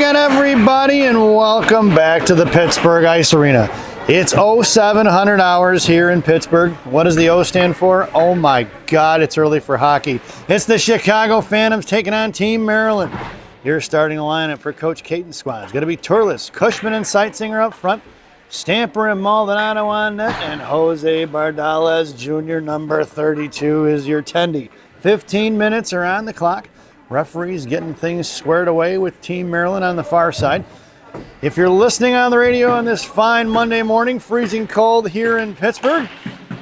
again, everybody, and welcome back to the Pittsburgh Ice Arena. It's 0700 hours here in Pittsburgh. What does the O stand for? Oh my God, it's early for hockey. It's the Chicago Phantoms taking on Team Maryland. Here's starting the lineup for Coach Caden's squad. It's going to be Turles, Cushman, and Seitzinger up front. Stamper and Maldonado on net, and Jose Bardales Jr., number 32, is your tendy. 15 minutes are on the clock. Referees getting things squared away with Team Maryland on the far side. If you're listening on the radio on this fine Monday morning, freezing cold here in Pittsburgh,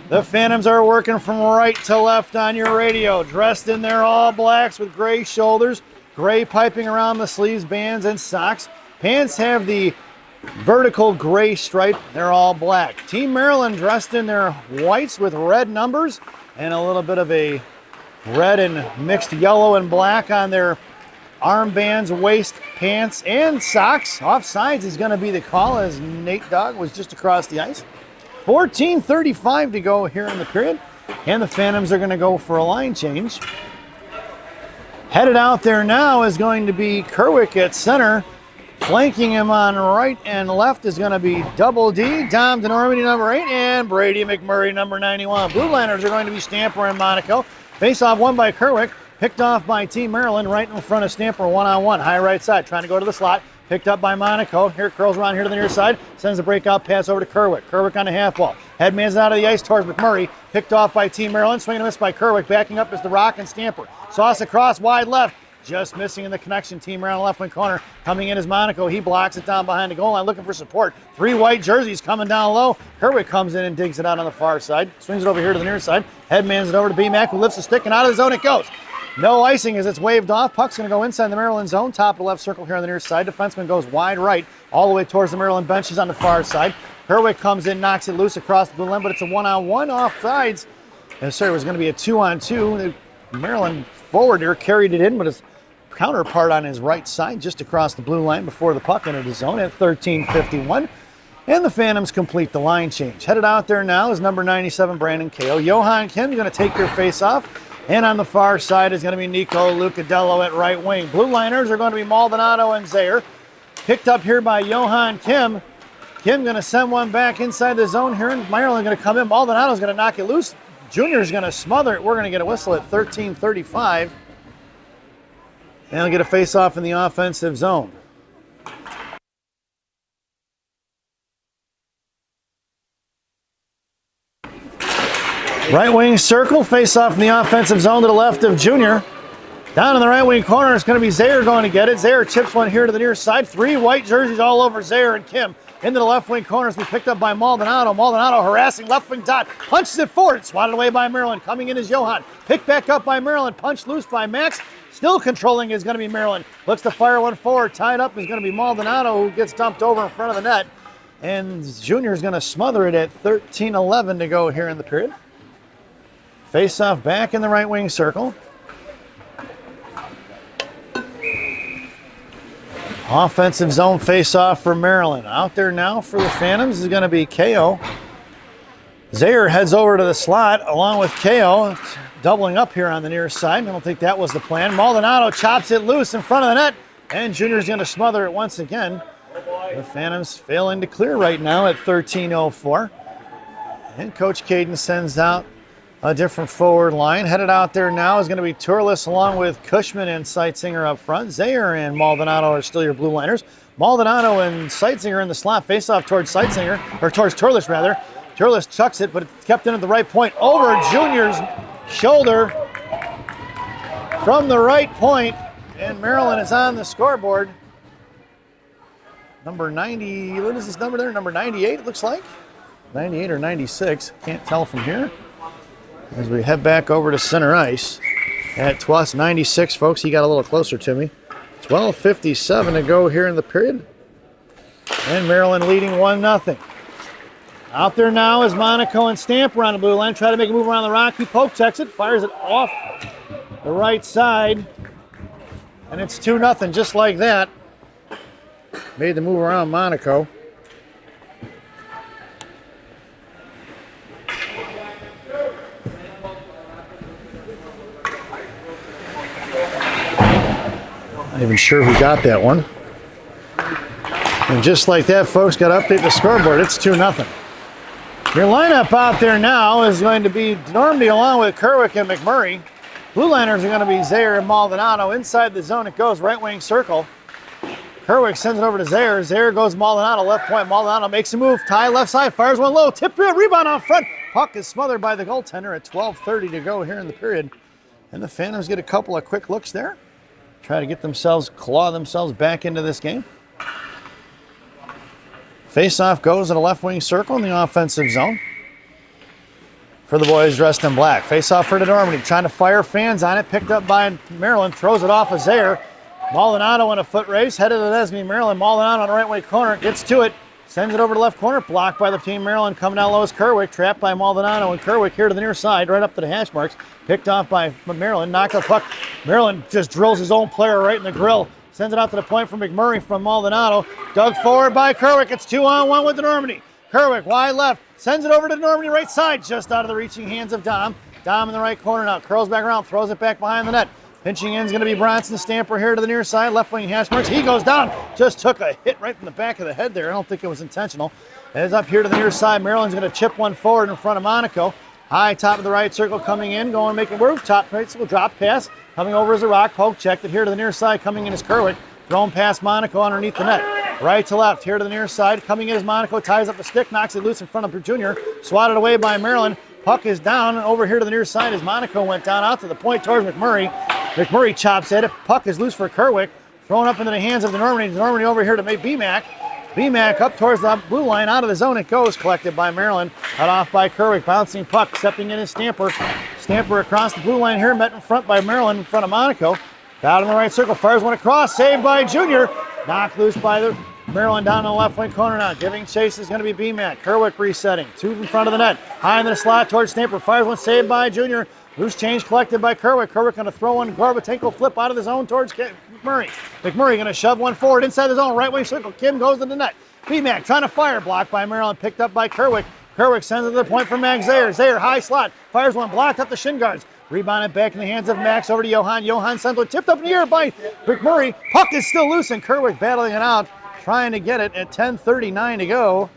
the Phantoms are working from right to left on your radio, dressed in their all blacks with gray shoulders, gray piping around the sleeves, bands, and socks. Pants have the vertical gray stripe. They're all black. Team Maryland dressed in their whites with red numbers and a little bit of a red and mixed yellow and black on their armbands, waist, pants, and socks. Offsides is going to be the call as Nate Dogg was just across the ice. 14:35 to go here in the period, and the Phantoms are going to go for a line change. Headed out there now is going to be Kerwick at center. Flanking him on right and left is going to be Double D, Dom DeNormandy, number 8, and Brady McMurray, number 91. Blue Liners are going to be Stamper and Monaco. Face-off won by Kerwick, picked off by Team Maryland right in front of Stamper, one-on-one, high right side, trying to go to the slot. Picked up by Monaco. Here curls around here to the near side, sends a breakout pass over to Kerwick. Kerwick on the half wall. Headman's out of the ice towards McMurray. Picked off by Team Maryland, swing and miss by Kerwick. Backing up is the Rock and Stamper. Sauce across, wide left. Just missing in the connection. Team Maryland left wing corner. Coming in is Monaco. He blocks it down behind the goal line, looking for support. 3 white jerseys coming down low. Kerwick comes in and digs it out on the far side. Swings it over here to the near side. Headmans it over to B-Mac, who lifts the stick, and out of the zone it goes. No icing as it's waved off. Puck's going to go inside the Maryland zone. Top of the left circle here on the near side. Defenseman goes wide right, all the way towards the Maryland bench. He's on the far side. Kerwick comes in, knocks it loose across the blue line, but it's a one-on-one offsides. And sorry, it was going to be a 2-on-2. The Maryland forward here carried it in, but his counterpart on his right side, just across the blue line before the puck entered the zone at 13:51. And the Phantoms complete the line change. Headed out there now is number 97, Brandon Kao. Johan Kim going to take your face off. And on the far side is going to be Nico Lucadello at right wing. Blue Liners are going to be Maldonado and Zaire. Picked up here by Johan Kim. Kim going to send one back inside the zone here, and Maryland going to come in. Maldonado's going to knock it loose. Junior's going to smother it. We're going to get a whistle at 13:35. And he'll get a face-off in the offensive zone. Right wing circle, face-off in the offensive zone to the left of Junior. Down in the right wing corner, it's going to be Zaire going to get it. Zaire chips one here to the near side. 3 white jerseys all over Zaire and Kim. Into the left wing corner as we picked up by Maldonado. Maldonado harassing left wing dot. Punches it forward. Swatted away by Maryland. Coming in is Johan. Picked back up by Maryland. Punched loose by Max. Still controlling is going to be Maryland. Looks to fire one forward. Tied up is going to be Maldonado, who gets dumped over in front of the net. And Junior is going to smother it at 13:11 to go here in the period. Face-off back in the right wing circle. Offensive zone face-off for Maryland. Out there now for the Phantoms is going to be Kao. Zaire heads over to the slot along with Kao, doubling up here on the near side. I don't think that was the plan. Maldonado chops it loose in front of the net, and Junior's going to smother it once again. The Phantoms failing to clear right now at 13:04. And Coach Caden sends out a different forward line. Headed out there now is going to be Turles along with Cushman and Seitzinger up front. Zaire and Maldonado are still your blue liners. Maldonado and Seitzinger in the slot. Face off towards Seitzinger, or towards Turles rather. Turles chucks it, but it's kept in at the right point. Over Junior's shoulder from the right point, and Maryland is on the scoreboard. Number 90, what is this number there? Number 98, it looks like. 98 or 96, can't tell from here. As we head back over to center ice at Twas 96, folks. He got a little closer to me. 12:57 to go here in the period. And Maryland leading 1-0. Out there now is Monaco and Stamper on the blue line. Try to make a move around the rock. He poke checks it, fires it off the right side. And it's 2-0 just like that. Made the move around Monaco. Not even sure who got that one. And just like that, folks, got to update the scoreboard. It's 2-0. Your lineup out there now is going to be Normandy along with Kerwick and McMurray. Blue liners are going to be Zaire and Maldonado. Inside the zone, it goes right wing circle. Kerwick sends it over to Zaire. Zaire goes Maldonado, left point. Maldonado makes a move. Tie left side, fires one low. Tip rebound out front. Puck is smothered by the goaltender at 12:30 to go here in the period. And the Phantoms get a couple of quick looks there. Try to get themselves, claw themselves back into this game. Face-off goes in a left wing circle in the offensive zone for the boys dressed in black. Face-off for the Normandy, trying to fire fans on it. Picked up by Maryland, throws it off of Zaire. Maldonado in a foot race, headed to the Nesby Maryland. Maldonado on the right wing corner, gets to it, sends it over to left corner, blocked by the team Maryland. Coming down low is Kerwick, trapped by Maldonado, and Kerwick here to the near side, right up to the hash marks. Picked off by Maryland, knocked the puck. Maryland just drills his own player right in the grill. Sends it out to the point for McMurray from Maldonado. Dug forward by Kerwick. It's 2-on-1 with the Normandy. Kerwick wide left. Sends it over to the Normandy right side. Just out of the reaching hands of Dom. Dom in the right corner now. Curls back around. Throws it back behind the net. Pinching in is going to be Bronson Stamper here to the near side. Left wing hash marks. He goes down. Just took a hit right in the back of the head there. I don't think it was intentional. It's up here to the near side. Maryland's going to chip one forward in front of Monaco. High top of the right circle coming in. Going making move. Top right circle drop pass. Coming over is a rock poke. Checked it here to the near side. Coming in is Kerwick. Thrown past Monaco underneath the net. Right to left, here to the near side. Coming in as Monaco ties up the stick, knocks it loose in front of Junior. Swatted away by Maryland. Puck is down, and over here to the near side as Monaco went down out to the point towards McMurray. McMurray chops at it. Puck is loose for Kerwick. Thrown up into the hands of the Normandy. The Normandy over here to make BMAC. BMAC up towards the blue line. Out of the zone it goes. Collected by Maryland. Cut off by Kerwick. Bouncing puck. Stepping in is Stamper. Stamper across the blue line here. Met in front by Maryland in front of Monaco. Down in the right circle, fires one across, saved by Junior. Knocked loose by the Maryland down in the left wing corner now. Giving chase is going to be BMAC. Kerwick resetting, 2 in front of the net. High in the slot towards Stamper, fires one, saved by Junior. Loose change collected by Kerwick. Kerwick going to throw one, Gorbatenko flip out of the zone towards McMurray. McMurray going to shove one forward inside the zone, right wing circle. Kim goes to the net. BMAC trying to fire, blocked by Maryland, picked up by Kerwick. Kerwick sends it to the point for Max Zaire. Zaire high slot, fires one, blocked up the shin guards. Rebounded back in the hands of Max over to Johan. Johan sends one tipped up in the air by McMurray. Puck is still loose and Kerwick battling it out, trying to get it at 10:39 to go.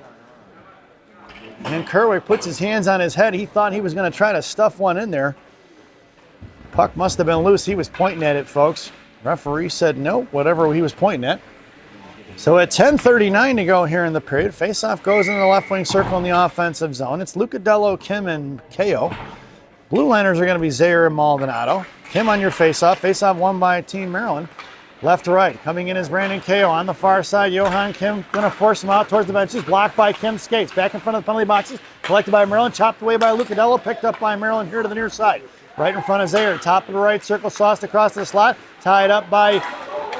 And Kerwick puts his hands on his head. He thought he was going to try to stuff one in there. Puck must have been loose. He was pointing at it, folks. Referee said no, whatever he was pointing at. So at 10:39 to go here in the period, faceoff goes in the left wing circle in the offensive zone. It's Lucadello, Kim, and KO. Blue liners are going to be Zaire and Maldonado. Kim on your faceoff. Faceoff won by Team Maryland. Left to right. Coming in is Brandon KO. On the far side, Johan Kim going to force him out towards the benches. Blocked by Kim skates. Back in front of the penalty boxes. Collected by Maryland. Chopped away by Lucadello. Picked up by Maryland here to the near side. Right in front of Zaire. Top of the right circle. Sauced across the slot. Tied up by,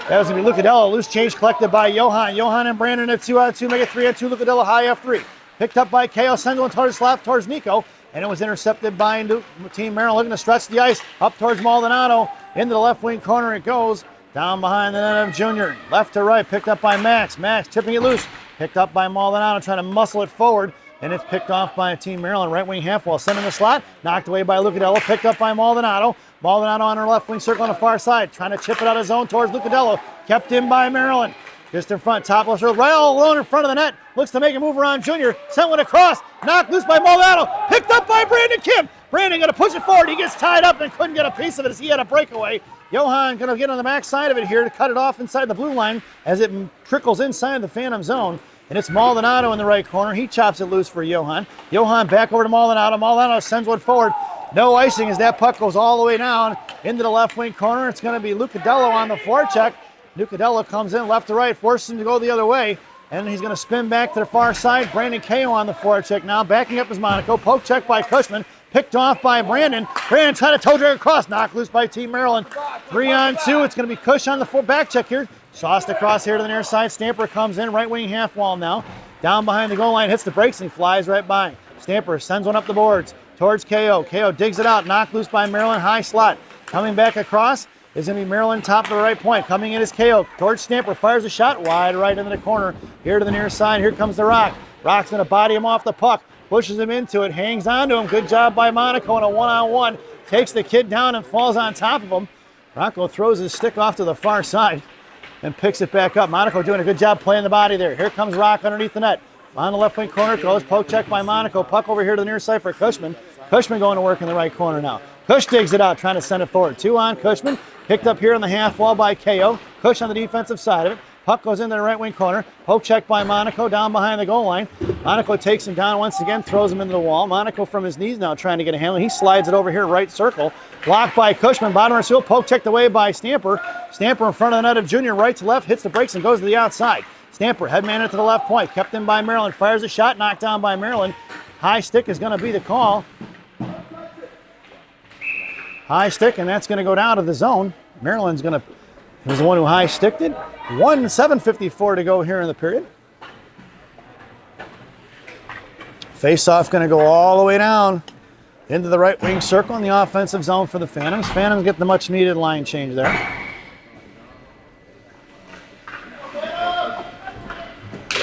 that was going to be Lucadello. Loose change collected by Johan. Johan and Brandon at 2-on-2. Make it 3-on-2. Lucadello high F3. Picked up by KO. Sends one towards the slot towards Nico. And it was intercepted by Team Maryland, looking to stretch the ice up towards Maldonado. Into the left wing corner it goes. Down behind the net of Junior. Left to right, picked up by Max. Max tipping it loose. Picked up by Maldonado, trying to muscle it forward. And it's picked off by Team Maryland. Right wing half wall, sending the slot. Knocked away by Lucadello. Picked up by Maldonado. Maldonado on her left wing circle on the far side. Trying to chip it out of zone towards Lucadello. Kept in by Maryland. Just in front, top left, right all alone in front of the net. Looks to make a move around Junior. Sent one across. Knocked loose by Maldonado. Picked up by Brandon Kim. Brandon going to push it forward. He gets tied up and couldn't get a piece of it as he had a breakaway. Johan going to get on the back side of it here to cut it off inside the blue line as it trickles inside the Phantom zone. And it's Maldonado in the right corner. He chops it loose for Johan. Johan back over to Maldonado. Maldonado sends one forward. No icing as that puck goes all the way down into the left wing corner. It's going to be Lucadello on the forecheck. Lucadello comes in left to right, forces him to go the other way, and he's going to spin back to the far side. Brandon KO on the forecheck now, backing up is Monaco. Poke check by Cushman, picked off by Brandon. Brandon trying to toe drag across, knocked loose by Team Maryland. 3-on-2, it's going to be Cush on the back check here. Sauced across here to the near side. Stamper comes in, right wing half wall now. Down behind the goal line, hits the brakes, and he flies right by. Stamper sends one up the boards towards KO. KO digs it out, knocked loose by Maryland, high slot. Coming back across is going to be Maryland, top of the right point. Coming in is KO towards Stamper, fires a shot wide right into the corner. Here to the near side, here comes the Rock. Rock's going to body him off the puck, pushes him into it, hangs onto him. Good job by Monaco in a one-on-one. Takes the kid down and falls on top of him. Rocco throws his stick off to the far side. and picks it back up. Monaco doing a good job playing the body there. Here comes Rock underneath the net. On the left wing corner goes, poke check by Monaco. Puck over here to the near side for Cushman. Cushman going to work in the right corner now. Cush digs it out, trying to send it forward. 2 on Cushman. Picked up here on the half wall by KO. Cush on the defensive side of it. Puck goes into the right wing corner. Poke check by Monaco down behind the goal line. Monaco takes him down once again, throws him into the wall. Monaco from his knees now trying to get a handle. He slides it over here, right circle. Blocked by Cushman. Bottom of the seal. Poke checked away by Stamper. Stamper in front of the net of Junior, right to left, hits the brakes and goes to the outside. Stamper, headman it to the left point. Kept in by Maryland. Fires a shot, knocked down by Maryland. High stick is going to be the call. High stick, and that's going to go down to the zone. Maryland's going to, was the one who high sticked it. 7:54 to go here in the period. Face-off going to go all the way down into the right wing circle in the offensive zone for the Phantoms. Phantoms get the much-needed line change there.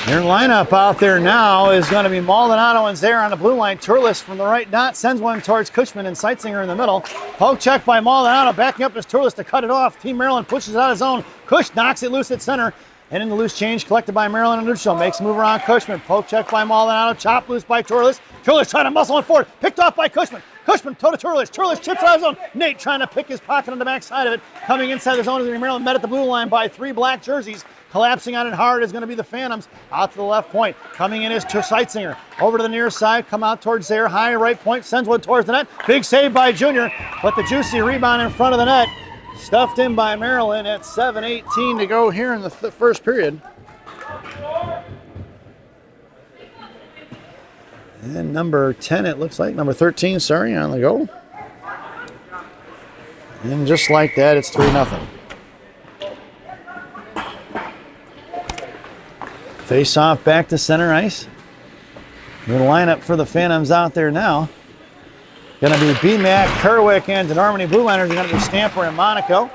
Their lineup out there now is going to be Maldonado and Zaire on the blue line. Turles from the right dot sends one towards Cushman and Seitzinger in the middle. Poke check by Maldonado, backing up as Turles to cut it off. Team Maryland pushes it out of zone. Cush knocks it loose at center. And in the loose change collected by Maryland and Lucho. Makes a move around Cushman. Poke check by Maldonado. Chop loose by Turles. Turles trying to muscle it forward. Picked off by Cushman. Cushman toe to Turles. Turles chips out of zone. Nate trying to pick his pocket on the backside of it. Coming inside the zone as Maryland met at the blue line by 3 black jerseys. Collapsing on it hard is going to be the Phantoms. Out to the left point. Coming in is Seitzinger. Over to the near side. Come out towards there. High right point. Sends one towards the net. Big save by Junior. But the juicy rebound in front of the net. Stuffed in by Maryland at 7:18 to go here in the first period. And number 10, it looks like. Number 13, sorry, on the goal. And just like that, it's 3-0. Face off back to center ice. Good lineup for the Phantoms out there now. Going to be BMAC, Kerwick, and DeNormany. Blue liners are going to be Stamper and Monaco.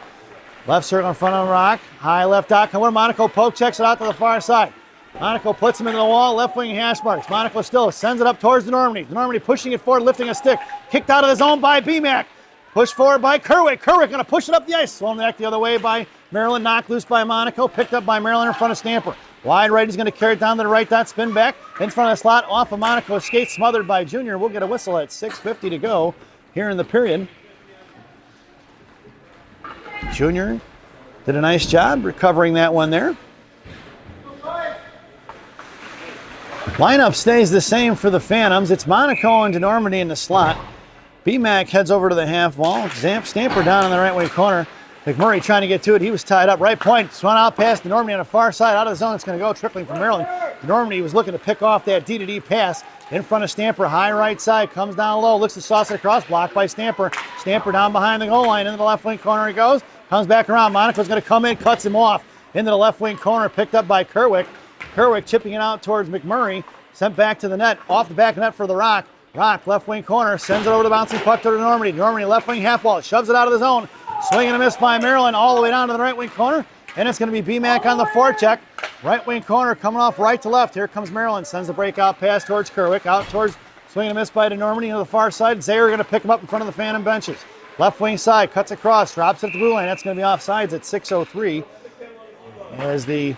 Left circle in front of Rock. High left dot. Come on, Monaco poke checks it out to the far side. Monaco puts him into the wall. Left wing hash marks. Monaco still sends it up towards DeNormany. DeNormany pushing it forward, lifting a stick. Kicked out of the zone by BMAC. Pushed forward by Kerwick. Kerwick going to push it up the ice. Swung back the other way by Maryland. Knocked loose by Monaco. Picked up by Maryland in front of Stamper. Wide right, he's going to carry it down to the right dot, spin back, in front of the slot, off of Monaco, skate smothered by Junior. We'll get a whistle at 6:50 to go here in the period. Junior did a nice job recovering that one there. Lineup stays the same for the Phantoms. It's Monaco and DeNormany in the slot. BMAC heads over to the half wall. Stamper down in the right wing corner. McMurray trying to get to it. He was tied up. Right point. Swung out past DeNormany on the far side. Out of the zone. It's going to go trickling from Maryland. DeNormany was looking to pick off that D-to-D pass. In front of Stamper. High right side. Comes down low. Looks to sauce it across. Blocked by Stamper. Stamper down behind the goal line. Into the left wing corner he goes. Comes back around. Monaco's going to come in. Cuts him off. Into the left wing corner. Picked up by Kerwick. Kerwick chipping it out towards McMurray. Sent back to the net. Off the back of net for the Rock. Rock, left wing corner. Sends it over the bouncing puck to DeNormany. DeNormany left wing half wall. Shoves it out of the zone. Swing and a miss by Maryland all the way down to the right wing corner. And it's going to be BMAC on the forecheck. Right wing corner coming off right to left. Here comes Maryland. Sends the breakout pass towards Kerwick. Out towards swing and a miss by DeNormany into the far side. Zaire going to pick him up in front of the Phantom benches. Left wing side. Cuts across. Drops it at the blue line. That's going to be offsides at 6:03. As the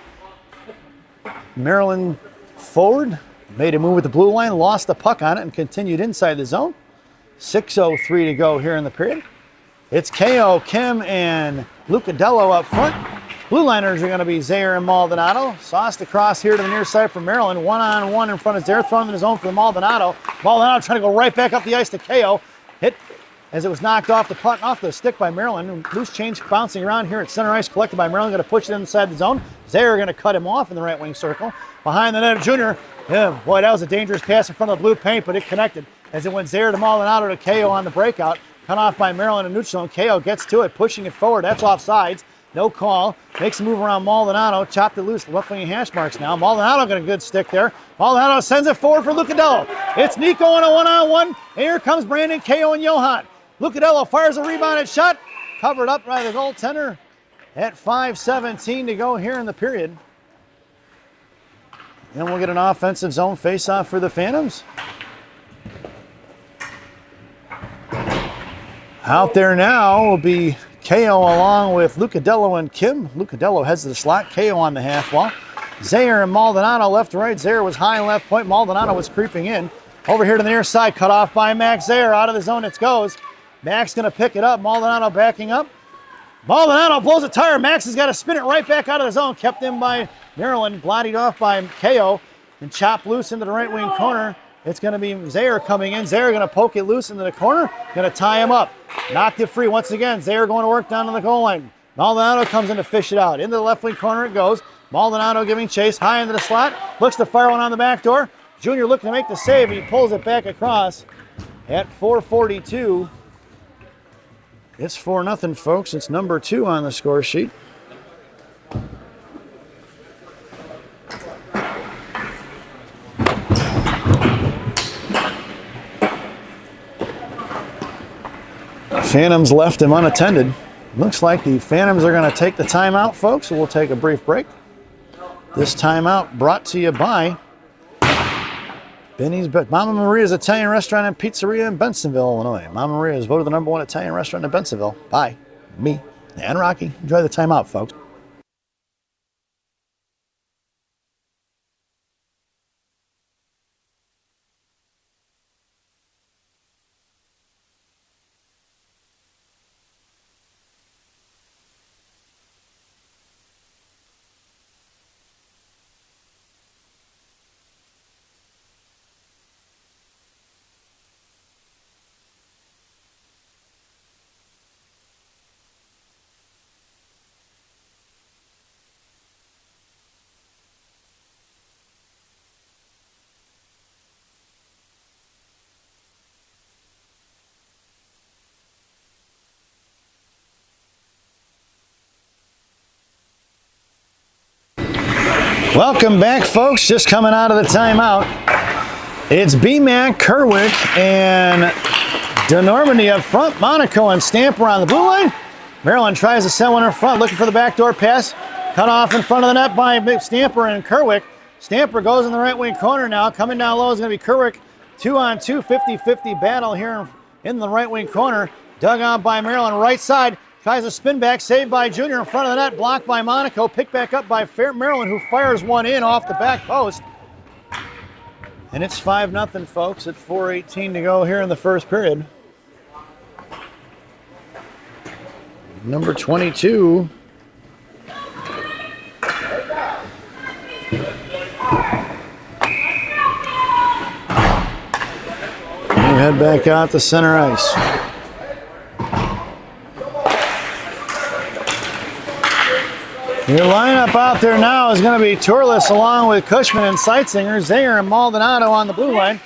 Maryland forward made a move with the blue line. Lost the puck on it and continued inside the zone. 6:03 to go here in the period. It's KO, Kim, and Lucadello up front. Blue liners are going to be Zaire and Maldonado. Sauced across here to the near side for Maryland. One-on-one in front of Zaire, throwing in his own for Maldonado. Maldonado trying to go right back up the ice to KO. Hit as it was knocked off the puck, off the stick by Maryland. Loose change bouncing around here at center ice, collected by Maryland. Going to push it inside the zone. Zaire going to cut him off in the right wing circle. Behind the net, Junior. Yeah, boy, that was a dangerous pass in front of the blue paint, but it connected as it went Zaire to Maldonado to KO on the breakout. Cut off by Maryland and Nuccio, and KO gets to it, pushing it forward. That's offsides. No call. Makes a move around Maldonado. Chopped it loose. Left wing hash marks now. Maldonado got a good stick there. Maldonado sends it forward for Lucadello. It's Nico on a one-on-one. And here comes Brandon, KO, and Johan. Lucadello fires a rebounded shot. Covered up by the goaltender at 5:17 to go here in the period. And we'll get an offensive zone face-off for the Phantoms. Out there now will be KO along with Lucadello and Kim. Lucadello heads to the slot. KO on the half wall. Zaire and Maldonado left to right. Zaire was high left point. Maldonado was creeping in. Over here to the near side, cut off by Max Zaire. Out of the zone it goes. Max going to pick it up. Maldonado backing up. Maldonado blows a tire. Max has got to spin it right back out of the zone. Kept in by Maryland. Blotted off by KO. And chopped loose into the right wing corner. It's going to be Zaire coming in. Zaire going to poke it loose into the corner. Going to tie him up. Knocked it free once again. Zaire going to work down to the goal line. Maldonado comes in to fish it out. Into the left wing corner it goes. Maldonado giving chase high into the slot. Looks to fire one on the back door. Junior looking to make the save. He pulls it back across at 4:42. It's 4-0, folks. It's number 2 on the score sheet. Phantoms left him unattended. Looks like the Phantoms are going to take the timeout, folks, so we'll take a brief break. This timeout brought to you by Benny's Mama Maria's Italian Restaurant and Pizzeria in Bensenville, Illinois. Mama Maria is voted the #1 Italian restaurant in Bensenville by me and Rocky. Enjoy the timeout, folks. Welcome back, folks. Just coming out of the timeout. It's BMAC, Kerwick, and DeNormandy up front. Monaco and Stamper on the blue line. Maryland tries to send one in front, looking for the backdoor pass. Cut off in front of the net by Stamper and Kerwick. Stamper goes in the right wing corner now. Coming down low is going to be Kerwick. 2-on-2, 50-50 battle here in the right wing corner. Dug out by Maryland, right side. Tries a spin back, saved by Junior in front of the net, blocked by Monaco, picked back up by Maryland, who fires one in off the back post. And it's 5-0, folks, at 4:18 to go here in the first period. Number 22. We head back out to center ice. Your lineup out there now is going to be Turles along with Cushman and Seitzinger, Zaire and Maldonado on the blue line.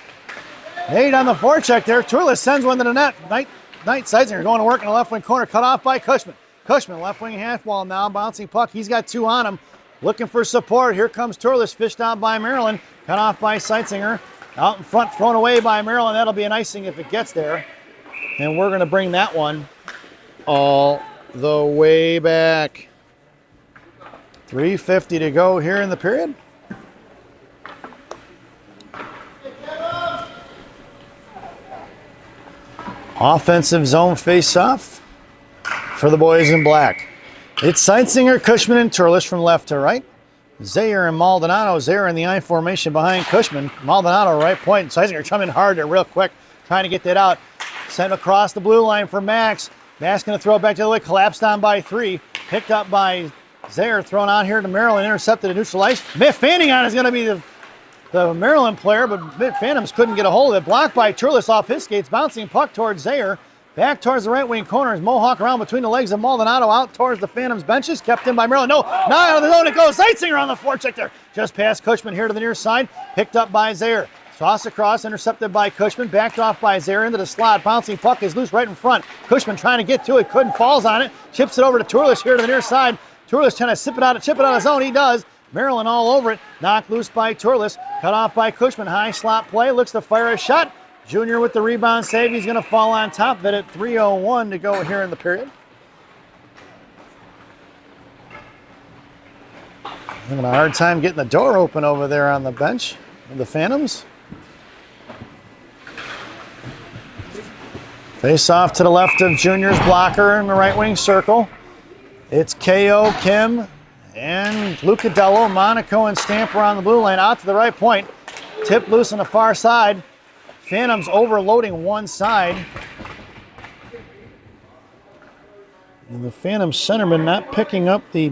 Nate on the forecheck there. Turles sends one to the net. Knight Seitzinger going to work in the left wing corner, cut off by Cushman. Cushman, left wing half wall now, bouncing puck. He's got 2 on him. Looking for support. Here comes Turles, fished out by Maryland. Cut off by Seitzinger. Out in front, thrown away by Maryland. That'll be an icing if it gets there. And we're going to bring that one all the way back. 3:50 to go here in the period. Offensive zone face-off for the boys in black. It's Seitzinger, Cushman, and Turles from left to right. Zaire and Maldonado. Zaire in the I formation behind Cushman. Maldonado right point. Seitzinger coming hard there real quick, trying to get that out. Sent across the blue line for Max. Max going to throw it back the other way. Collapsed on by 3. Picked up by Zaire, thrown out here to Maryland, intercepted and neutralized. Mitt Fanning on is going to be the Maryland player, but Mitt Phantoms couldn't get a hold of it. Blocked by Turles off his skates, bouncing puck towards Zaire. Back towards the right wing corner as Mohawk around between the legs of Maldonado out towards the Phantoms benches. Kept in by Maryland. No, now out of the zone it goes. Seitzinger on the forecheck there. Just past Cushman here to the near side. Picked up by Zaire. Toss across, intercepted by Cushman. Backed off by Zaire into the slot. Bouncing puck is loose right in front. Cushman trying to get to it. Couldn't, falls on it. Chips it over to Turles here to the near side. Turles trying to chip it out of zone. He does. Maryland all over it. Knocked loose by Turles. Cut off by Cushman. High slot play. Looks to fire a shot. Junior with the rebound save. He's going to fall on top of it at 3:01 to go here in the period. Having a hard time getting the door open over there on the bench of the Phantoms. Face off to the left of Junior's blocker in the right wing circle. It's KO, Kim, and Lucadello. Monaco and Stamper on the blue line. Out to the right point. Tip loose on the far side. Phantoms overloading one side. And the Phantom centerman not picking up the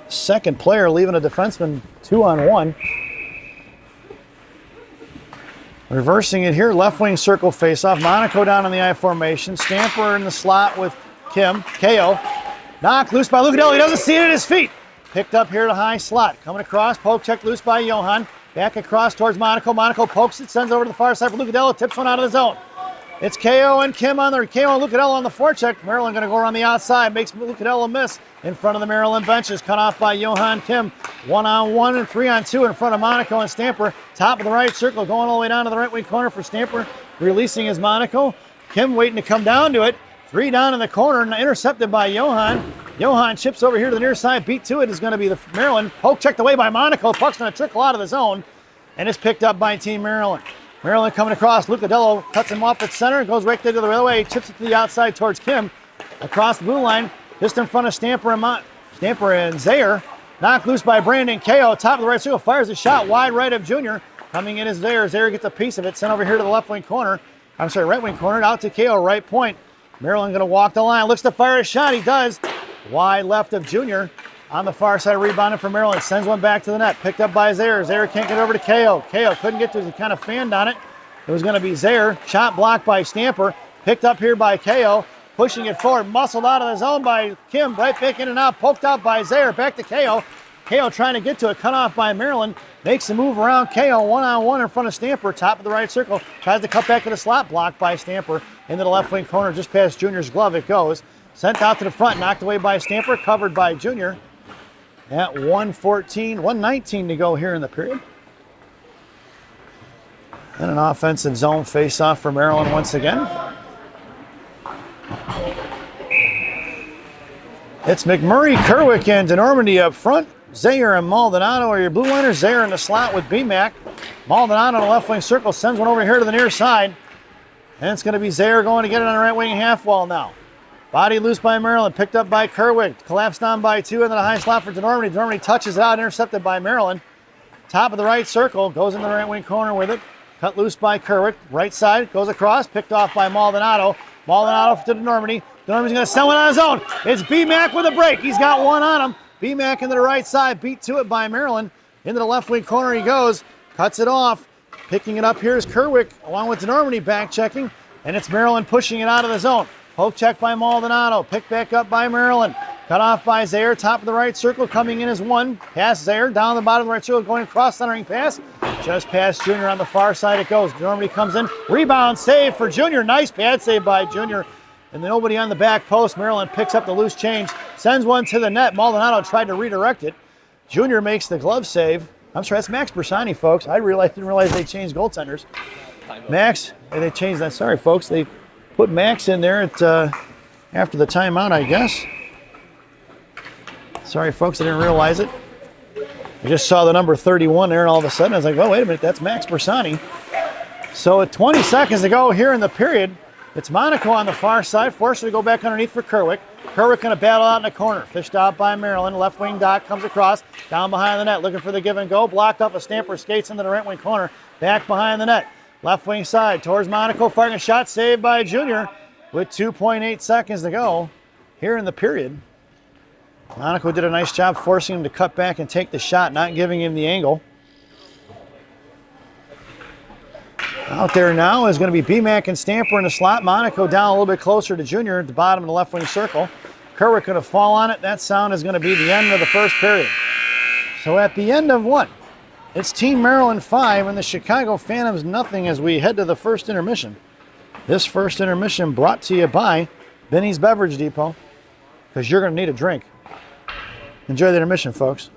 second player, leaving a defenseman 2-on-1. Reversing it here, left wing circle face-off. Monaco down in the I formation. Stamper in the slot with Kim. KO. Knocked loose by Lucadello. He doesn't see it at his feet. Picked up here to high slot. Coming across, poke check loose by Johan. Back across towards Monaco. Monaco pokes it, sends over to the far side for Lucadello. Tips one out of the zone. It's KO and Kim on there. KO and Lucadello on the forecheck. Maryland going to go around the outside. Makes Lucadello miss in front of the Maryland benches. Cut off by Johan Kim. 1-on-1 and 3-on-2 in front of Monaco and Stamper. Top of the right circle. Going all the way down to the right wing corner for Stamper. Releasing his Monaco. Kim waiting to come down to it. 3 down in the corner. Intercepted by Johan. Johan chips over here to the near side. Beat to it is going to be the Maryland. Poke checked away by Monaco. Puck's going to trickle out of the zone. And it's picked up by Team Maryland. Maryland coming across. Lucadello cuts him off at center. Goes right there to the other way. Chips it to the outside towards Kim. Across the blue line. Just in front of Stamper and Zaire. Knocked loose by Brandon. KO. Top of the right circle. Fires a shot wide right of Junior. Coming in is Zaire. Zaire gets a piece of it. Sent over here to the left wing corner. I'm sorry, right wing corner. Out to KO. Right point. Maryland going to walk the line. Looks to fire a shot. He does. Wide left of Junior. On the far side, rebounding for Maryland. Sends one back to the net. Picked up by Zaire. Zaire can't get over to KO. KO couldn't get to it. He kind of fanned on it. It was going to be Zaire. Shot blocked by Stamper. Picked up here by KO. Pushing it forward. Muscled out of the zone by Kim. Right back in and out. Poked out by Zaire. Back to KO. KO trying to get to it. Cut off by Maryland. Makes the move around KO. 1-on-1 in front of Stamper. Top of the right circle. Tries to cut back to the slot. Blocked by Stamper. Into the left wing corner. Just past Junior's glove it goes. Sent out to the front. Knocked away by Stamper. Covered by Junior. At 1:19 to go here in the period. And an offensive zone face-off for Maryland once again. It's McMurray, Kerwick, and DeNormandy up front. Zaire and Maldonado are your blue liners. Zaire in the slot with BMAC. Maldonado on the left wing circle. Sends one over here to the near side. And it's going to be Zaire going to get it on the right wing half wall now. Body loose by Maryland, picked up by Kerwick, collapsed down by 2, and then a high slot for DeNormandy. DeNormandy touches it out, intercepted by Maryland. Top of the right circle, goes in the right wing corner with it. Cut loose by Kerwick, right side, goes across, picked off by Maldonado. Maldonado to DeNormandy. DeNormandy's going to send one on his own. It's BMAC with a break. He's got one on him. BMAC into the right side, beat to it by Maryland. Into the left wing corner he goes, cuts it off. Picking it up here is Kerwick, along with DeNormandy back checking, and it's Maryland pushing it out of the zone. Poke check by Maldonado. Picked back up by Maryland. Cut off by Zaire. Top of the right circle. Coming in as one. Pass Zaire. Down the bottom of the right circle. Going across centering pass. Just past Junior on the far side it goes. DeNormandy comes in. Rebound save for Junior. Nice pad save by Junior. And then nobody on the back post. Maryland picks up the loose change. Sends one to the net. Maldonado tried to redirect it. Junior makes the glove save. I'm sorry, that's Max Bersani, folks. I didn't realize they changed goaltenders. Max, they changed that. Sorry, folks. They put Max in there at, after the timeout, I guess. Sorry, folks, I didn't realize it. I just saw the number 31 there, and all of a sudden I was like, oh, wait a minute, that's Max Bersani. So at 20 seconds to go here in the period, it's Monaco on the far side, forced to go back underneath for Kerwick. Kerwick going to battle out in the corner. Fished out by Maryland. Left wing dot comes across. Down behind the net, looking for the give and go. Blocked off a Stamper, skates into the right wing corner. Back behind the net. Left wing side towards Monaco. Firing a shot, saved by Junior with 2.8 seconds to go here in the period. Monaco did a nice job forcing him to cut back and take the shot, not giving him the angle. Out there now is going to be BMAC and Stamper in the slot. Monaco down a little bit closer to Junior at the bottom of the left wing circle. Kerwick going to fall on it. That sound is going to be the end of the first period. So at the end of one, it's Team Maryland 5 and the Chicago Phantoms nothing as we head to the first intermission. This first intermission brought to you by Benny's Beverage Depot, because you're going to need a drink. Enjoy the intermission, folks.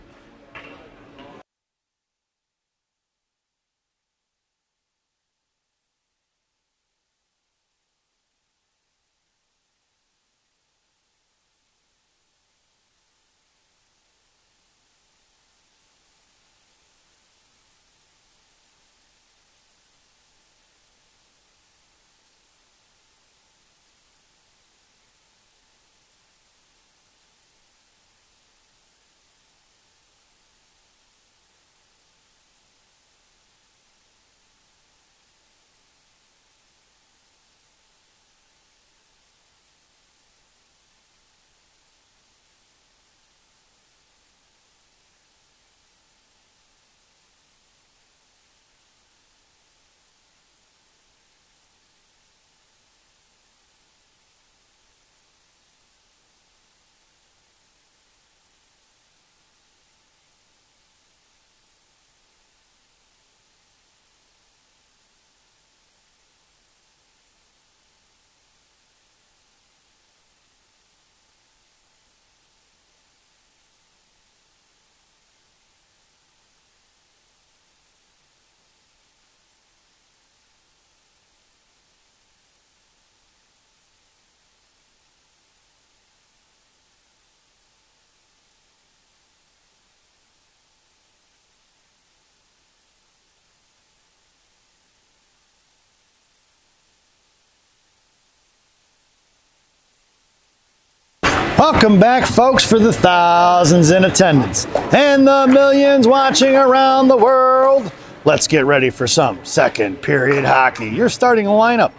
Welcome back, folks, for the thousands in attendance and the millions watching around the world. Let's get ready for some second period hockey. Your starting lineup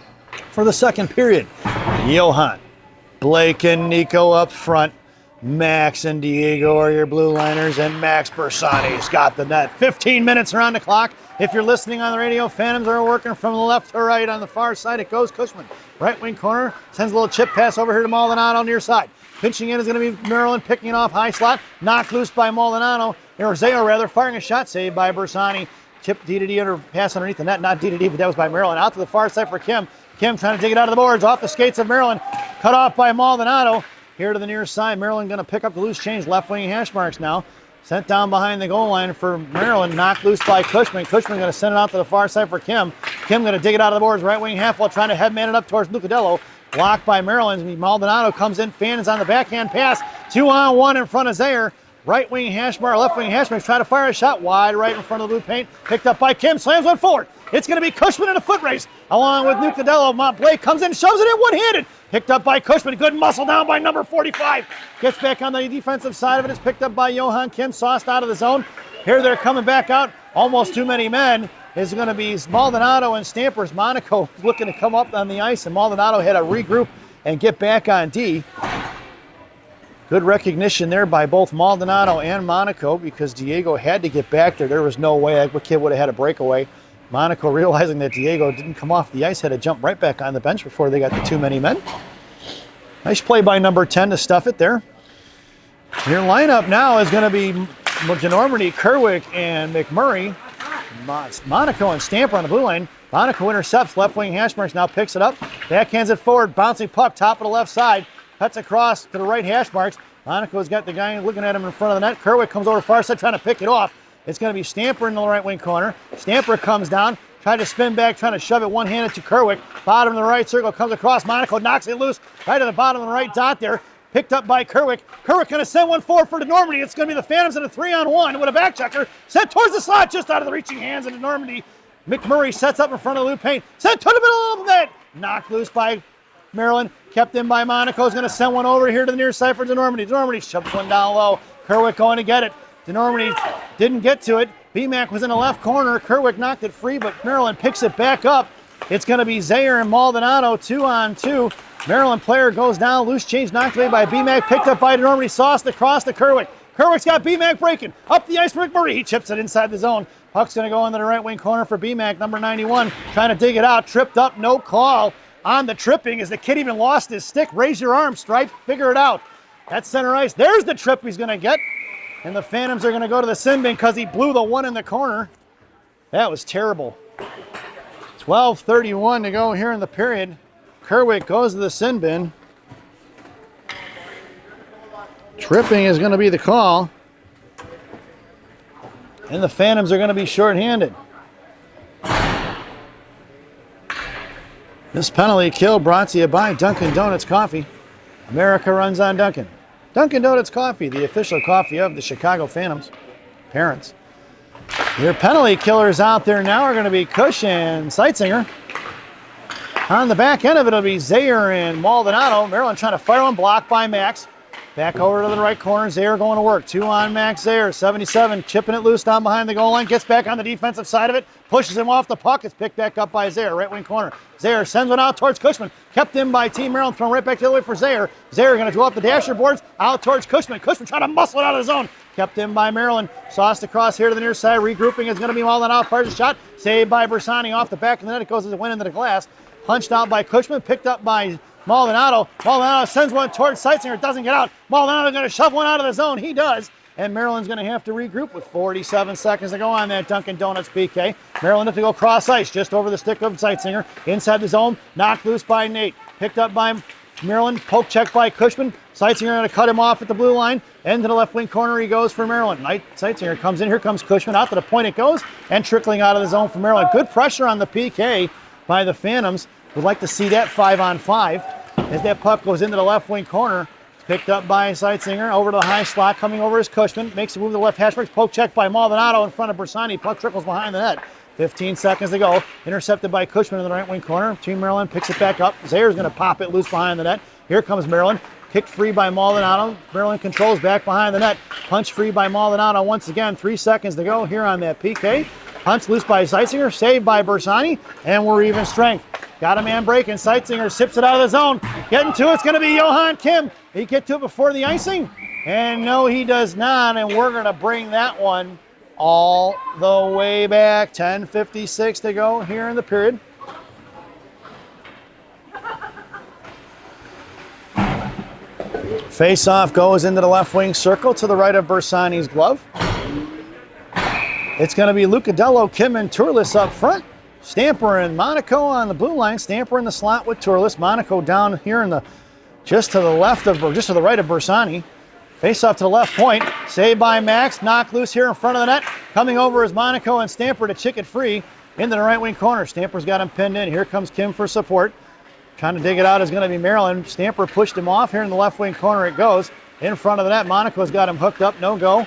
for the second period: Johan, Blake and Nico up front. Max and Diego are your blue liners, and Max Bersani's got the net. 15 minutes around the clock. If you're listening on the radio, Phantoms are working from the left to right. On the far side, it goes Cushman. Right wing corner, sends a little chip pass over here to Maldonado near side. Pinching in is going to be Maryland, picking it off high slot. Knocked loose by Maldonado, or Zayo rather, firing a shot, saved by Bersani. Chip D-to-D under pass underneath the net, not D-to-D, but that was by Maryland. Out to the far side for Kim. Kim trying to dig it out of the boards, off the skates of Maryland. Cut off by Maldonado. Here to the near side, Maryland going to pick up the loose change, left wing hash marks now. Sent down behind the goal line for Maryland, knocked loose by Cushman. Cushman going to send it out to the far side for Kim. Kim going to dig it out of the boards, right wing half wall, trying to headman it up towards Nuccadello. Blocked by Maryland. Maldonado comes in, Fannon's on the backhand pass. 2-on-1 in front of Zaire. Right wing Hashmar, left wing Hashmar trying to fire a shot wide right in front of the blue paint. Picked up by Kim, slams one forward. It's going to be Cushman in a foot race along with Nuccadello. Blake comes in, shoves it in one-handed. Picked up by Cushman. Good muscle down by number 45. Gets back on the defensive side of it. It's picked up by Johan Kim, sauced out of the zone. Here they're coming back out. Almost too many men. Is going to be Maldonado and Stampers. Monaco looking to come up on the ice, and Maldonado had to regroup and get back on D. Good recognition there by both Maldonado and Monaco, because Diego had to get back there. There was no way that kid would have had a breakaway. Monaco, realizing that Diego didn't come off the ice, had to jump right back on the bench before they got the too many men. Nice play by number 10 to stuff it there. Your lineup now is going to be Denormandie, Kerwick, and McMurray. Monaco and Stamper on the blue line. Monaco intercepts, left wing hash marks, now picks it up, backhands it forward, bouncing puck, top of the left side, cuts across to the right hash marks. Monaco's got the guy looking at him in front of the net. Kerwick comes over far side trying to pick it off. It's going to be Stamper in the right wing corner. Stamper comes down, trying to spin back, trying to shove it one-handed to Kerwick. Bottom of the right circle, comes across. Monaco knocks it loose right at the bottom of the right dot there. Picked up by Kerwick. Kerwick going to send one forward for Denormandie. It's going to be the Phantoms in a 3-on-1 with a back checker. Sent towards the slot, just out of the reaching hands of Denormandie. McMurray sets up in front of the blue paint. Sent to the middle of the net. Knocked loose by Maryland. Kept in by Monaco. Is going to send one over here to the near side for Denormandie. Denormandie shoves one down low. Kerwick going to get it. Denormandie didn't get to it. BMAC was in the left corner. Kerwick knocked it free, but Maryland picks it back up. It's going to be Zaire and Maldonado, 2-on-2. Maryland player goes down, loose change knocked away by BMAC, picked up by Denormandie, sauced across to Kerwick. Kerwick's got BMAC breaking, up the ice for McMurray, he chips it inside the zone. Puck's going to go into the right wing corner for BMAC, number 91, trying to dig it out, tripped up, no call on the tripping as the kid even lost his stick. Raise your arm, Stripe, figure it out. That's center ice, there's the trip he's going to get. And the Phantoms are going to go to the sin bin because he blew the one in the corner. That was terrible. 12:31 to go here in the period. Kerwick goes to the sin bin. Tripping is going to be the call. And the Phantoms are going to be shorthanded. This penalty kill brought to you by Dunkin' Donuts Coffee. America runs on Dunkin'. Dunkin' Donuts Coffee, the official coffee of the Chicago Phantoms. Parents. Your penalty killers out there now are going to be Cush and Seitzinger. On the back end of it, it'll be Zaire and Maldonado. Maryland trying to fire one, blocked by Max. Back over to the right corner, Zaire going to work. 2 on Max Zaire, 77, chipping it loose down behind the goal line. Gets back on the defensive side of it, pushes him off the puck. It's picked back up by Zaire, right wing corner. Zaire sends one out towards Cushman. Kept in by Team Maryland, thrown right back the other way for Zaire. Zaire going to go up the dasher boards, out towards Cushman. Cushman trying to muscle it out of the zone. Kept in by Maryland. Sauced across here to the near side. Regrouping is going to be Maldonado. Fires a shot. Saved by Bersani off the back of the net. It goes as a win into the glass. Punched out by Cushman. Picked up by Maldonado. Maldonado sends one towards Seitzinger. It doesn't get out. Maldonado going to shove one out of the zone. He does. And Maryland's going to have to regroup with 47 seconds to go on that Dunkin' Donuts PK. Maryland have to go cross ice just over the stick of Seitzinger. Inside the zone. Knocked loose by Nate. Picked up by Maryland. Poke check by Cushman. Seitzinger going to cut him off at the blue line. End to the left wing corner he goes for Maryland. Seitzinger comes in. Here comes Cushman. Out to the point it goes. And trickling out of the zone for Maryland. Good pressure on the PK by the Phantoms. Would like to see that 5-on-5 as that puck goes into the left wing corner. It's picked up by Seitzinger over to the high slot. Coming over is Cushman. Makes a move to the left hash marks. Poke check by Maldonado in front of Bersani. Puck trickles behind the net. 15 seconds to go. Intercepted by Cushman in the right wing corner. Team Maryland picks it back up. Zaire's going to pop it loose behind the net. Here comes Maryland. Kicked free by Maldonado. Maryland controls back behind the net. Punch free by Maldonado once again. 3 seconds to go here on that PK. Punch loose by Zeitzinger. Saved by Bersani. And we're even strength. Got a man breaking. Zeitzinger sips it out of the zone. Getting to it's going to be Johan Kim. Did he get to it before the icing? And no, he does not. And we're going to bring that one all the way back. 10:56 to go here in the period. Face-off goes into the left wing circle to the right of Bersani's glove. It's going to be Lucadello, Kim, and Turles up front. Stamper and Monaco on the blue line. Stamper in the slot with Turles. Monaco down here in the just to the left of, or just to the right of Bersani. Face-off to the left point. Saved by Max. Knocked loose here in front of the net. Coming over is Monaco and Stamper to chick it free into the right wing corner. Stamper's got him pinned in. Here comes Kim for support. Trying to dig it out is going to be Maryland. Stamper pushed him off. Here in the left wing corner it goes. In front of the net, Monaco's got him hooked up. No go.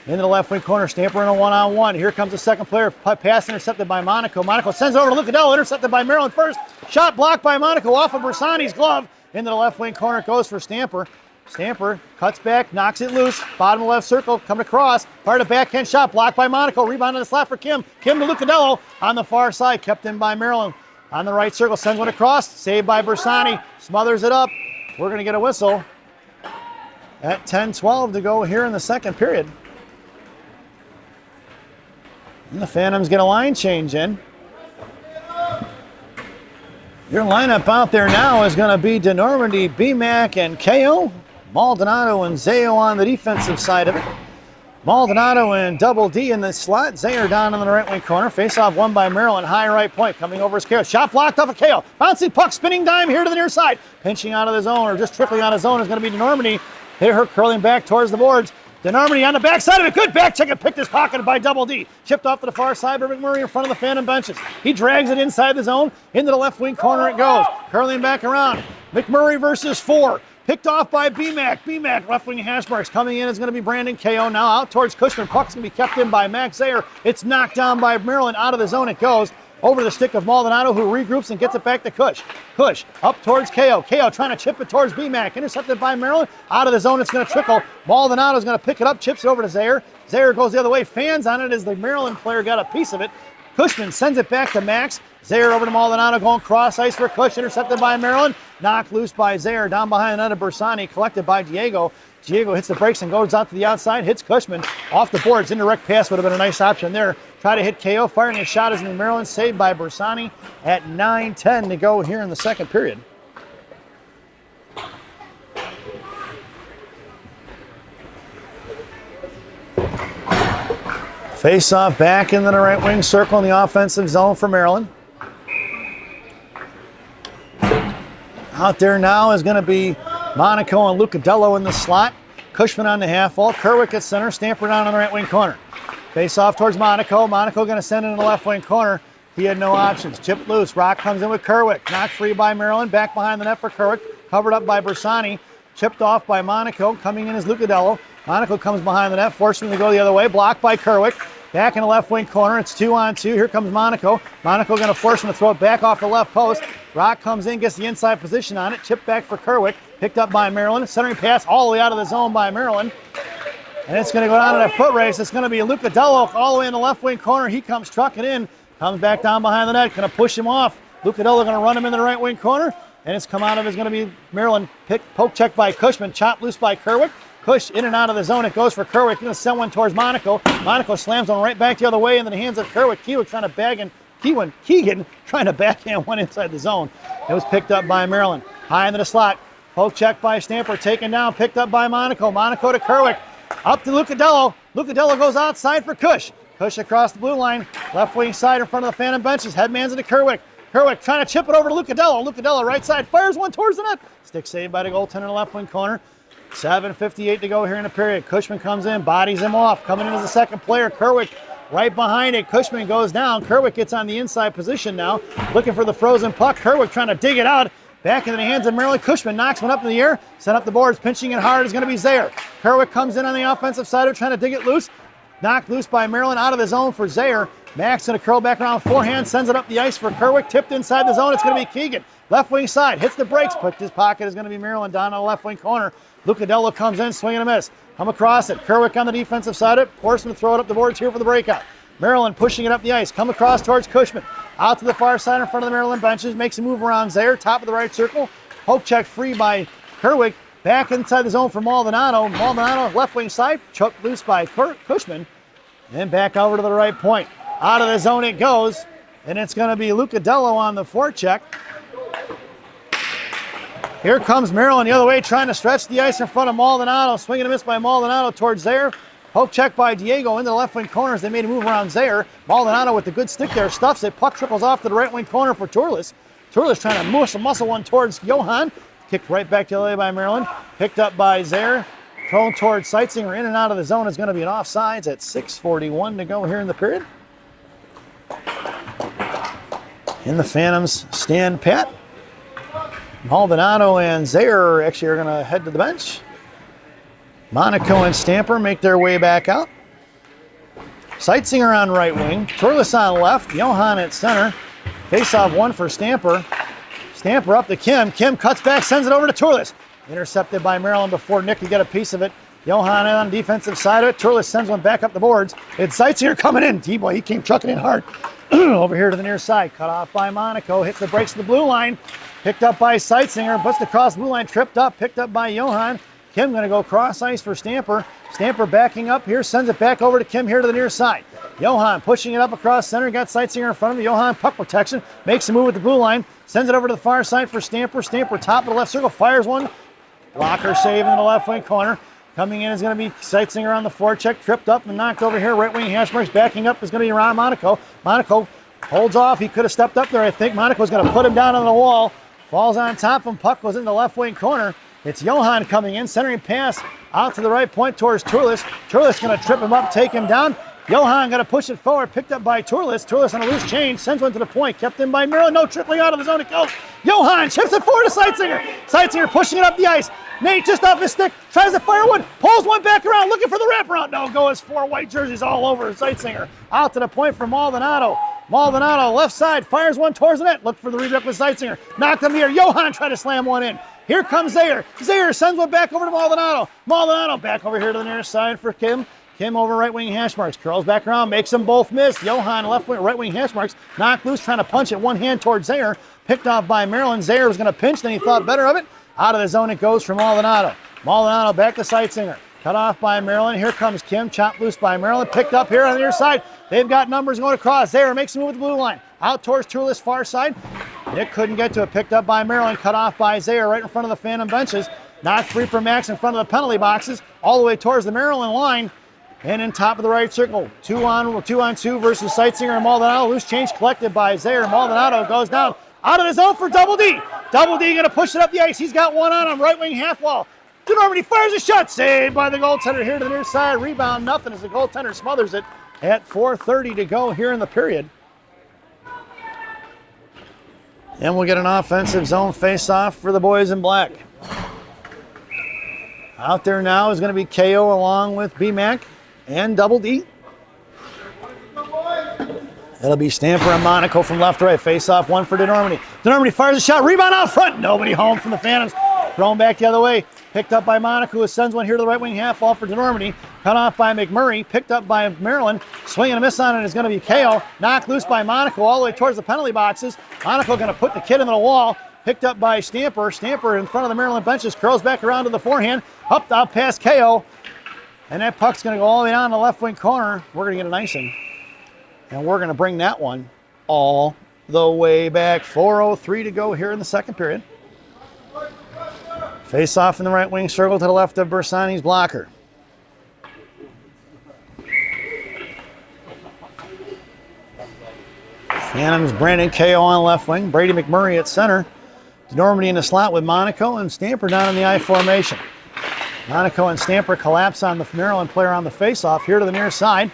Into the left wing corner. Stamper in a one-on-one. Here comes the second player. Pass intercepted by Monaco. Monaco sends it over to Lucadello. Intercepted by Maryland first. Shot blocked by Monaco off of Bersani's glove. Into the left wing corner it goes for Stamper. Stamper cuts back, knocks it loose. Bottom left circle, coming across. Part of backhand shot blocked by Monaco. Rebound in the slot for Kim. Kim to Lucadello on the far side. Kept in by Maryland. On the right circle, sends one across. Saved by Bersani. Smothers it up. We're going to get a whistle at 10:12 to go here in the second period. And the Phantoms get a line change in. Your lineup out there now is going to be DeNormandy, BMAC, and KO. Maldonado and Zayo on the defensive side of it. Maldonado and Double D in the slot. Zayer down in the right wing corner. Face-off won by Maryland. High right point. Coming over is KO. Shot blocked off of KO. Bouncing puck. Spinning dime here to the near side. Pinching out of the zone, or just trickling out of zone, is going to be DeNormandy. Hit her curling back towards the boards. DeNormandy on the backside of it. Good back check and picked his pocket by Double D. Chipped off to the far side by McMurray in front of the Phantom benches. He drags it inside the zone. Into the left wing corner it goes. Curling back around. McMurray versus 4. Picked off by BMAC. BMAC, left wing hash marks. Coming in is going to be Brandon KO now out towards Cushman. Puck's going to be kept in by Max Zayer. It's knocked down by Maryland. Out of the zone it goes. Over the stick of Maldonado, who regroups and gets it back to Cush. Cush up towards KO. KO trying to chip it towards BMAC. Intercepted by Maryland. Out of the zone, it's going to trickle. Maldonado's going to pick it up, chips it over to Zayer. Zayer goes the other way. Fans on it as the Maryland player got a piece of it. Cushman sends it back to Max. Zayer over to Maldonado, going cross ice for Cush. Intercepted by Maryland. Knocked loose by Zayer. Down behind the net of Bersani. Collected by Diego. Diego hits the brakes and goes out to the outside. Hits Cushman off the boards. Indirect pass would have been a nice option there. Try to hit KO. Firing a shot is in Maryland. Saved by Bersani at 9:10 to go here in the second period. Face-off back into the right wing circle in the offensive zone for Maryland. Out there now is going to be Monaco and Lucadello in the slot. Cushman on the half wall. Kerwick at center. Stamper down on the right wing corner. Face-off towards Monaco. Monaco going to send it in the left wing corner. He had no options. Chip loose. Rock comes in with Kerwick. Knocked free by Maryland. Back behind the net for Kerwick. Covered up by Bersani. Chipped off by Monaco. Coming in is Lucadello. Monaco comes behind the net, forcing him to go the other way. Blocked by Kerwick. Back in the left wing corner. It's 2-on-2. Here comes Monaco. Monaco going to force him to throw it back off the left post. Rock comes in, gets the inside position on it. Chipped back for Kerwick. Picked up by Maryland. Centering pass all the way out of the zone by Maryland. And it's going to go down to that foot race. It's going to be Lucadello all the way in the left wing corner. He comes trucking in. Comes back down behind the net. Going to push him off. Lucadello going to run him in the right wing corner. And it's come out of is going to be Maryland. Poke check by Cushman. Chopped loose by Kerwick. Push in and out of the zone. It goes for Kerwick. Going to send one towards Monaco. Monaco slams one right back the other way into the hands of Kerwick. Keegan trying to Keegan trying to backhand one inside the zone. It was picked up by Maryland. High into the slot. Poke check by Stamper. Taken down. Picked up by Monaco. Monaco to Kerwick. Up to Lucadello. Lucadello goes outside for Cush. Cush across the blue line. Left wing side in front of the Phantom benches. Headman's into Kerwick. Kerwick trying to chip it over to Lucadello. Lucadello right side. Fires one towards the net. Stick saved by the goaltender in the left wing corner. 7:58 to go here in the period. Cushman comes in, bodies him off. Coming in as the second player, Kerwick right behind it. Cushman goes down. Kerwick gets on the inside position now, looking for the frozen puck. Kerwick trying to dig it out. Back into the hands of Maryland. Cushman knocks one up in the air. Sent up the boards. Pinching it hard is going to be Zayer. Kerwick comes in on the offensive side, trying to dig it loose. Knocked loose by Maryland out of the zone for Zayer. Max going to curl back around forehand. Sends it up the ice for Kerwick. Tipped inside the zone. It's going to be Keegan. Left wing side, hits the brakes, but his pocket is going to be Maryland down on the left wing corner. Lucadello comes in, swing and a miss. Come across it. Kerwick on the defensive side of it, force him to throw it up the boards here for the breakout. Maryland pushing it up the ice. Come across towards Cushman. Out to the far side in front of the Maryland benches. Makes a move around Zaire. Top of the right circle. Poke check free by Kerwick. Back inside the zone for Maldonado. Maldonado left wing side. Choked loose by Cushman. And back over to the right point. Out of the zone it goes. And it's going to be Lucadello on the forecheck. Here comes Maryland the other way, trying to stretch the ice in front of Maldonado. Swing and a miss by Maldonado towards Zaire. Poke check by Diego into the left wing corners. They made a move around Zaire. Maldonado with the good stick there, stuffs it. Puck trickles off to the right wing corner for Turles. Turles trying to muscle one towards Johan. Kicked right back to the other way by Maryland. Picked up by Zaire. Thrown towards Seitzinger. In and out of the zone is going to be an offsides at 6:41 to go here in the period. And the Phantoms stand pat. Maldonado and Zaire actually are going to head to the bench. Monaco and Stamper make their way back out. Seitzinger on right wing. Turles on left. Johan at center. Face-off one for Stamper. Stamper up to Kim. Kim cuts back, sends it over to Turles. Intercepted by Maryland before Nick could get a piece of it. Johan on defensive side of it. Turles sends one back up the boards. It's Seitzinger coming in. T-boy, he came trucking in hard. Over here to the near side. Cut off by Monaco. Hits the brakes to the blue line. Picked up by Seitzinger. Puts the cross blue line. Tripped up. Picked up by Johan. Kim going to go cross ice for Stamper. Stamper backing up here. Sends it back over to Kim here to the near side. Johan pushing it up across center. Got Seitzinger in front of him. Johan puck protection. Makes a move with the blue line. Sends it over to the far side for Stamper. Stamper top of the left circle. Fires one. Blocker save in the left wing corner. Coming in is going to be Seitzinger on the forecheck. Tripped up and knocked over here. Right wing hash marks. Backing up is going to be Ron Monaco. Monaco holds off. He could have stepped up there, I think. Monaco's going to put him down on the wall. Falls on top of him. Puck goes in the left wing corner. It's Johan coming in. Centering pass out to the right point towards Turles. Turles going to trip him up, take him down. Johan going to push it forward. Picked up by Turles. Turles on a loose change. Sends one to the point. Kept in by Maryland. No, tripling out of the zone it goes. Johan chips it forward to Seitzinger. Seitzinger pushing it up the ice. Nate just off his stick. Tries to fire one. Pulls one back around. Looking for the wraparound. No, goes four white jerseys all over Seitzinger. Out to the point for Maldonado. Maldonado left side. Fires one towards the net. Look for the rebound with Seitzinger. Knocked him here. Johan tried to slam one in. Here comes Zaire. Zaire sends one back over to Maldonado. Maldonado back over here to the near side for Kim. Kim over right wing hash marks. Curls back around. Makes them both miss. Johan left wing, right wing hash marks. Knocked loose. Trying to punch it one hand towards Zaire. Picked off by Maryland. Zaire was going to pinch. Then he thought better of it. Out of the zone it goes for Maldonado. Maldonado back to Seitzinger. Cut off by Maryland. Here comes Kim. Chopped loose by Maryland. Picked up here on the near side. They've got numbers going across. Zaire makes a move with the blue line. Out towards Turles far side. Nick couldn't get to it. Picked up by Maryland. Cut off by Zaire right in front of the Phantom benches. Knocked free for Max in front of the penalty boxes. All the way towards the Maryland line. And in top of the right circle. 2-on-2 versus Seitzinger and Maldonado. Loose change collected by Zaire. Maldonado goes down. Out of the zone for Double D. Double D going to push it up the ice. He's got one on him. Right wing half wall. DeNormandie fires a shot. Saved by the goaltender here to the near side. Rebound nothing as the goaltender smothers it at 4:30 to go here in the period. And we'll get an offensive zone face-off for the boys in black. Out there now is going to be KO along with BMAC and Double D. That'll be Stamper and Monaco from left to right. Face-off one for DeNormandie. DeNormandie fires a shot. Rebound out front. Nobody home from the Phantoms. Thrown back the other way. Picked up by Monaco, who sends one here to the right wing half wall for DeNormandie. Cut off by McMurray. Picked up by Maryland. Swing and a miss on it is going to be KO. Knocked loose by Monaco all the way towards the penalty boxes. Monaco going to put the kid into the wall. Picked up by Stamper. Stamper in front of the Maryland benches. Curls back around to the forehand. Up out past KO. And that puck's going to go all the way down the left wing corner. We're going to get an icing. And we're going to bring that one all the way back. 4:03 to go here in the second period. Face off in the right wing circle to the left of Bersani's blocker. Phantoms, Brandon KO on left wing. Brady McMurray at center. DeNormandie in the slot with Monaco and Stamper down in the I formation. Monaco and Stamper collapse on the Maryland player on the face-off. Here to the near side.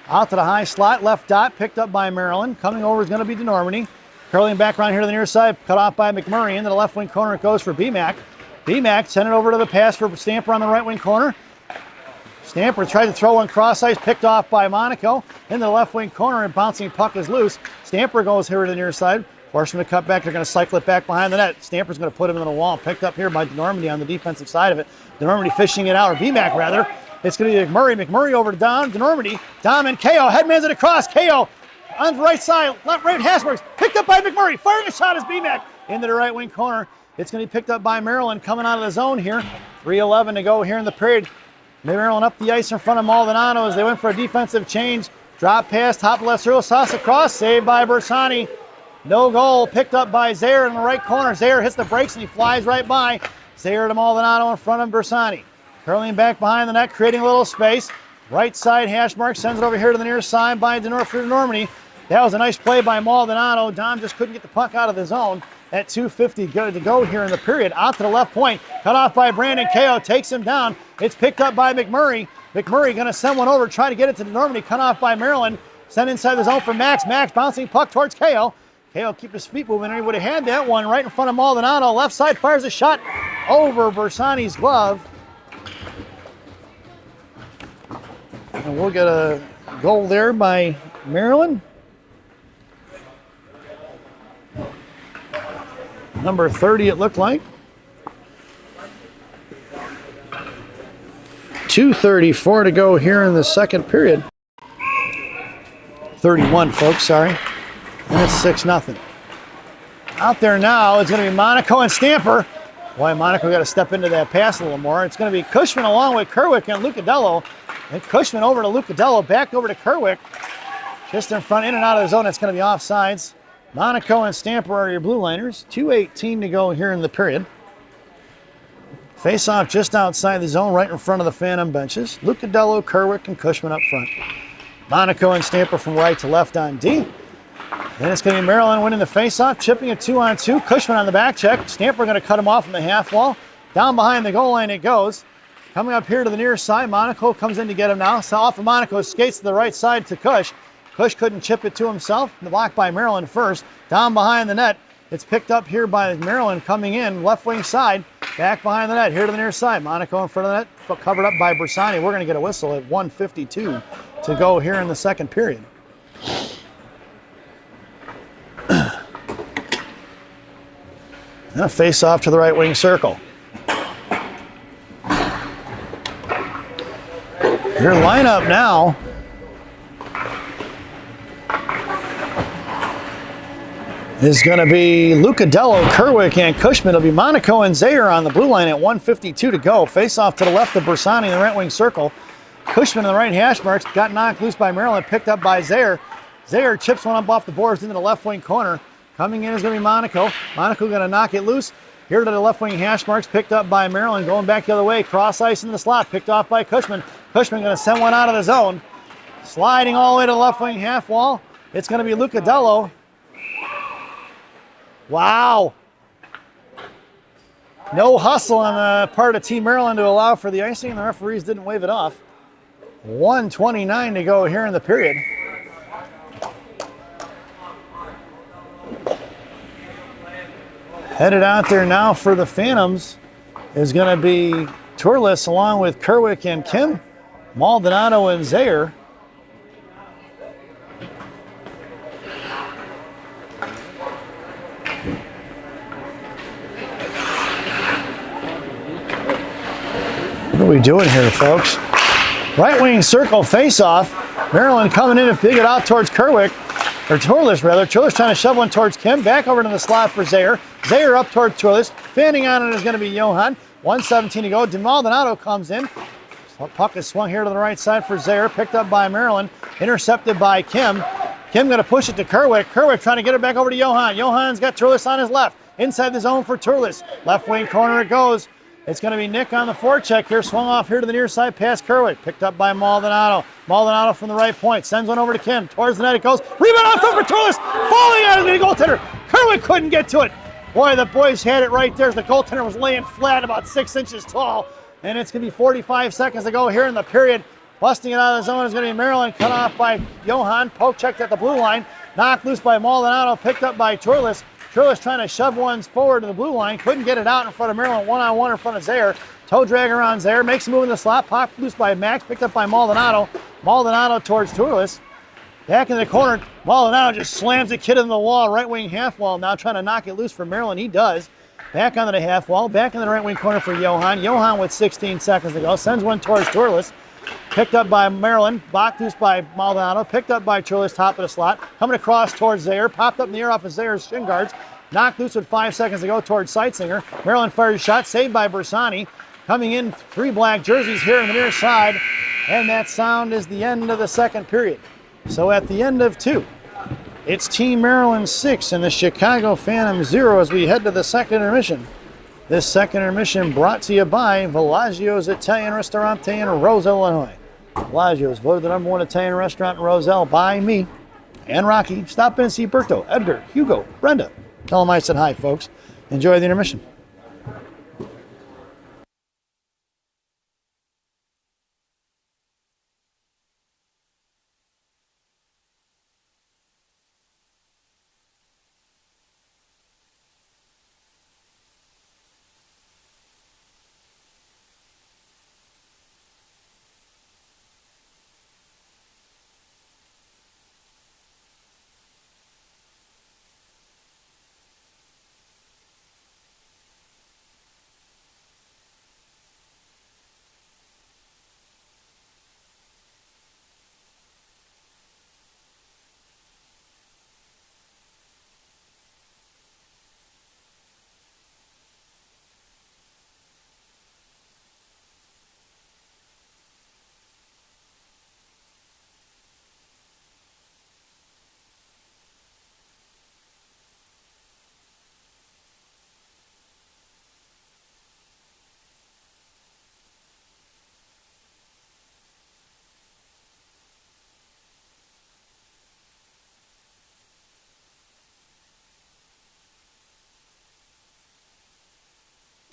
Out to the high slot, left dot, picked up by Maryland. Coming over is going to be DeNormandie. Curling back around here to the near side, cut off by McMurray. Into the left wing corner it goes for BMAC. BMAC sent it over to the pass for Stamper on the right wing corner. Stamper tried to throw one cross ice, picked off by Monaco. Into the left wing corner and bouncing puck is loose. Stamper goes here to the near side. Force him to cut back. They're going to cycle it back behind the net. Stamper's going to put him in the wall. Picked up here by DeNormandy on the defensive side of it. DeNormandy fishing it out, or BMAC rather. It's going to be McMurray. McMurray over to Dom. DeNormandy. Dom and KO. Headmans it across. KO on the right side. Left, right, Hashmarks. Picked up by McMurray. Firing a shot is BMAC into the right wing corner. It's going to be picked up by Maryland coming out of the zone here. 3:11 to go here in the period. Maryland up the ice in front of Maldonado as they went for a defensive change. Drop pass, top left circle, sauce across, saved by Bersani. No goal, picked up by Zaire in the right corner. Zaire hits the brakes and he flies right by. Zaire to Maldonado in front of Bersani. Curling back behind the net, creating a little space. Right side, Hashmark sends it over here to the near side by DeNormandy. That was a nice play by Maldonado. Dom just couldn't get the puck out of the zone. At 2:50 to go here in the period. Out to the left point, cut off by Brandon. KO takes him down. It's picked up by McMurray. McMurray going to send one over, try to get it to DeNormandy. Cut off by Maryland. Sent inside the zone for Max. Max bouncing puck towards KO. KO keep his feet moving. He would have had that one right in front of Maldonado. Left side fires a shot over Bersani's glove. And we'll get a goal there by Maryland. Number 30 it looked like. 2:34 to go here in the second period. 31, folks, sorry. And it's 6-0. Out there now, it's going to be Monaco and Stamper. Boy, Monaco got to step into that pass a little more. It's going to be Cushman along with Kerwick and Lucadello. And Cushman over to Lucadello, back over to Kerwick. Just in front, in and out of the zone. It's going to be offsides. Monaco and Stamper are your blue liners. 2:18 to go here in the period. Face off just outside the zone, right in front of the Phantom benches. Lucadello, Kerwick, and Cushman up front. Monaco and Stamper from right to left on D. And it's going to be Maryland winning the face-off, chipping a 2-on-2. Cushman on the back check. Stamper going to cut him off from the half wall. Down behind the goal line it goes. Coming up here to the near side, Monaco comes in to get him now. So off of Monaco, skates to the right side to Cush. Cush couldn't chip it to himself. The block by Maryland first. Down behind the net. It's picked up here by Maryland coming in, left wing side. Back behind the net, here to the near side. Monaco in front of the net, covered up by Bersani. We're going to get a whistle at 1:52 to go here in the second period. And a face off to the right wing circle. Your lineup now is going to be Lucadello, Kerwick, and Cushman. It'll be Monaco and Zaire on the blue line at 1:52 to go. Face off to the left of Bersani in the right wing circle. Cushman in the right hash marks. Got knocked loose by Maryland, picked up by Zaire. Zaire chips one up off the boards into the left wing corner. Coming in is going to be Monaco. Monaco going to knock it loose. Here to the left wing hash marks, picked up by Maryland. Going back the other way, cross ice in the slot, picked off by Cushman. Cushman going to send one out of the zone. Sliding all the way to the left wing half wall. It's going to be Lucadello. Wow. No hustle on the part of Team Maryland to allow for the icing. The referees didn't wave it off. 1:29 to go here in the period. Headed out there now for the Phantoms is going to be Turles along with Kerwick and Kim, Maldonado and Zaire. What are we doing here, folks? Right wing circle face-off. Maryland coming in to dig it out towards Kerwick, or Turles rather. Turles trying to shove one towards Kim. Back over to the slot for Zaire. Zaire up towards Turles. Fanning on it is going to be Johan. 1:17 to go. DeMaldonado comes in. Puck is swung here to the right side for Zaire. Picked up by Maryland. Intercepted by Kim. Kim going to push it to Kerwick. Kerwick trying to get it back over to Johan. Johan's got Turles on his left. Inside the zone for Turles. Left wing corner it goes. It's going to be Nick on the forecheck here. Swung off here to the near side past Kerwick. Picked up by Maldonado. Maldonado from the right point. Sends one over to Kim. Towards the net it goes. Rebound off over Turles. Falling out of the goaltender. Kerwick couldn't get to it. Boy, the boys had it right there. The goaltender was laying flat about 6 inches tall. And it's going to be 45 seconds to go here in the period. Busting it out of the zone is going to be Maryland. Cut off by Johan. Poke checked at the blue line. Knocked loose by Maldonado. Picked up by Turles. Turles trying to shove ones forward to the blue line. Couldn't get it out in front of Maryland. One-on-one in front of Zaire. Toe drag around Zaire. Makes a move in the slot. Popped loose by Max. Picked up by Maldonado. Maldonado towards Turles. Back in the corner, Maldonado just slams the kid in the wall, right wing half wall, now trying to knock it loose for Maryland. He does. Back onto the half wall, back in the right wing corner for Johan. Johan with 16 seconds to go, sends one towards Turles. Picked up by Maryland, blocked loose by Maldonado, picked up by Turles, top of the slot. Coming across towards Zaire, popped up in the air off of Zaire's shin guards. Knocked loose with 5 seconds to go towards Seitzinger. Maryland fires a shot, saved by Bersani. Coming in, 3 black jerseys here on the near side. And that sound is the end of the second period. So at the end of 2, it's Team Maryland 6 and the Chicago Phantom 0 as we head to the second intermission. This second intermission brought to you by Villaggio's Italian Ristorante in Roselle, Illinois. Villaggio's voted the #1 Italian restaurant in Roselle by me and Rocky. Stop in and see Berto, Edgar, Hugo, Brenda. Tell them I said hi, folks. Enjoy the intermission.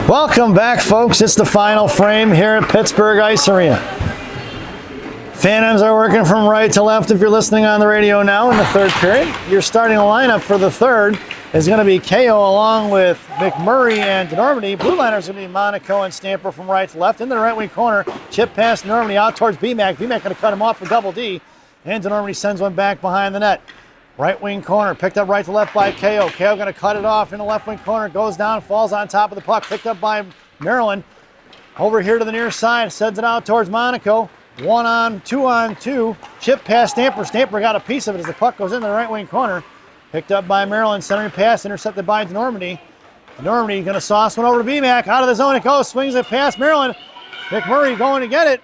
Welcome back, folks. It's the final frame here at Pittsburgh Ice Arena. Phantoms are working from right to left if you're listening on the radio now in the third period. Your starting lineup for the third is going to be KO along with McMurray and DeNormandy. Blue liners are going to be Monaco and Stamper from right to left. In the right wing corner, chip past DeNormandy out towards BMAC. BMAC going to cut him off for double D. And DeNormandy sends one back behind the net. Right wing corner, picked up right to left by KO. KO going to cut it off in the left wing corner, goes down, falls on top of the puck, picked up by Maryland. Over here to the near side, sends it out towards Monaco. 2 on 2. Chip past Stamper. Stamper got a piece of it as the puck goes into the right wing corner. Picked up by Maryland, centering pass, intercepted by DeNormandy. DeNormandy going to sauce one over to BMAC. Out of the zone it goes, swings it past Maryland. McMurray going to get it.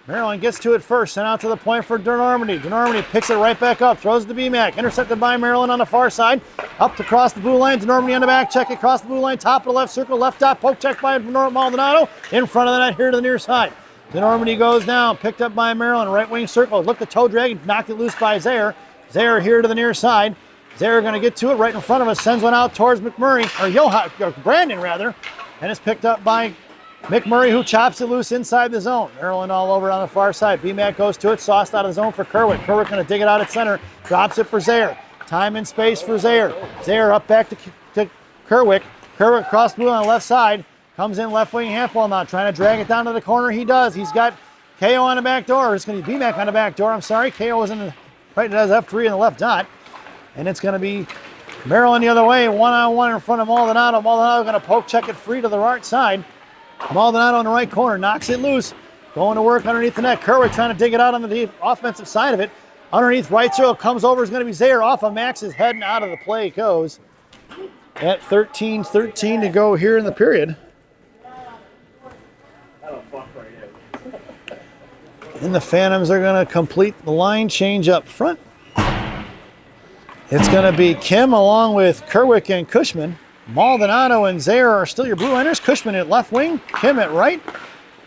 Maryland gets to it first, sent out to the point for DeNormandy. DeNormandy picks it right back up, throws it to BMAC. Intercepted by Maryland on the far side. Up across the blue line, DeNormandy on the back check, across the blue line, top of the left circle, left dot, poke check by Maldonado. In front of the net here to the near side. DeNormandy goes down, picked up by Maryland, right wing circle. Looked at toe drag, knocked it loose by Zaire. Zaire here to the near side. Zaire going to get to it right in front of us, sends one out towards McMurray, or Brandon rather. And it's picked up by McMurray, who chops it loose inside the zone. Maryland all over on the far side. BMAC goes to it, sauced out of the zone for Kerwick. Kerwick going to dig it out at center, drops it for Zaire. Time and space for Zaire. Zaire up back to Kerwick. Kerwick across the blue on the left side. Comes in left wing half wall now, trying to drag it down to the corner. He does. He's got KO on the back door. It's going to be BMAC on the back door. I'm sorry. KO is in the right. It has F3 in the left dot. And it's going to be Maryland the other way, 1-on-1 in front of Maldonado. Maldonado going to poke check it free to the right side. Maldonado in the right corner, knocks it loose. Going to work underneath the net. Kerwick trying to dig it out on the offensive side of it. Underneath right circle, comes over, is going to be Zaire off of Max's head and out of the play it goes. At 13-13 to go here in the period. And the Phantoms are going to complete the line change up front. It's going to be Kim along with Kerwick and Cushman. Maldonado and Zaire are still your blue liners. Cushman at left wing, Kim at right.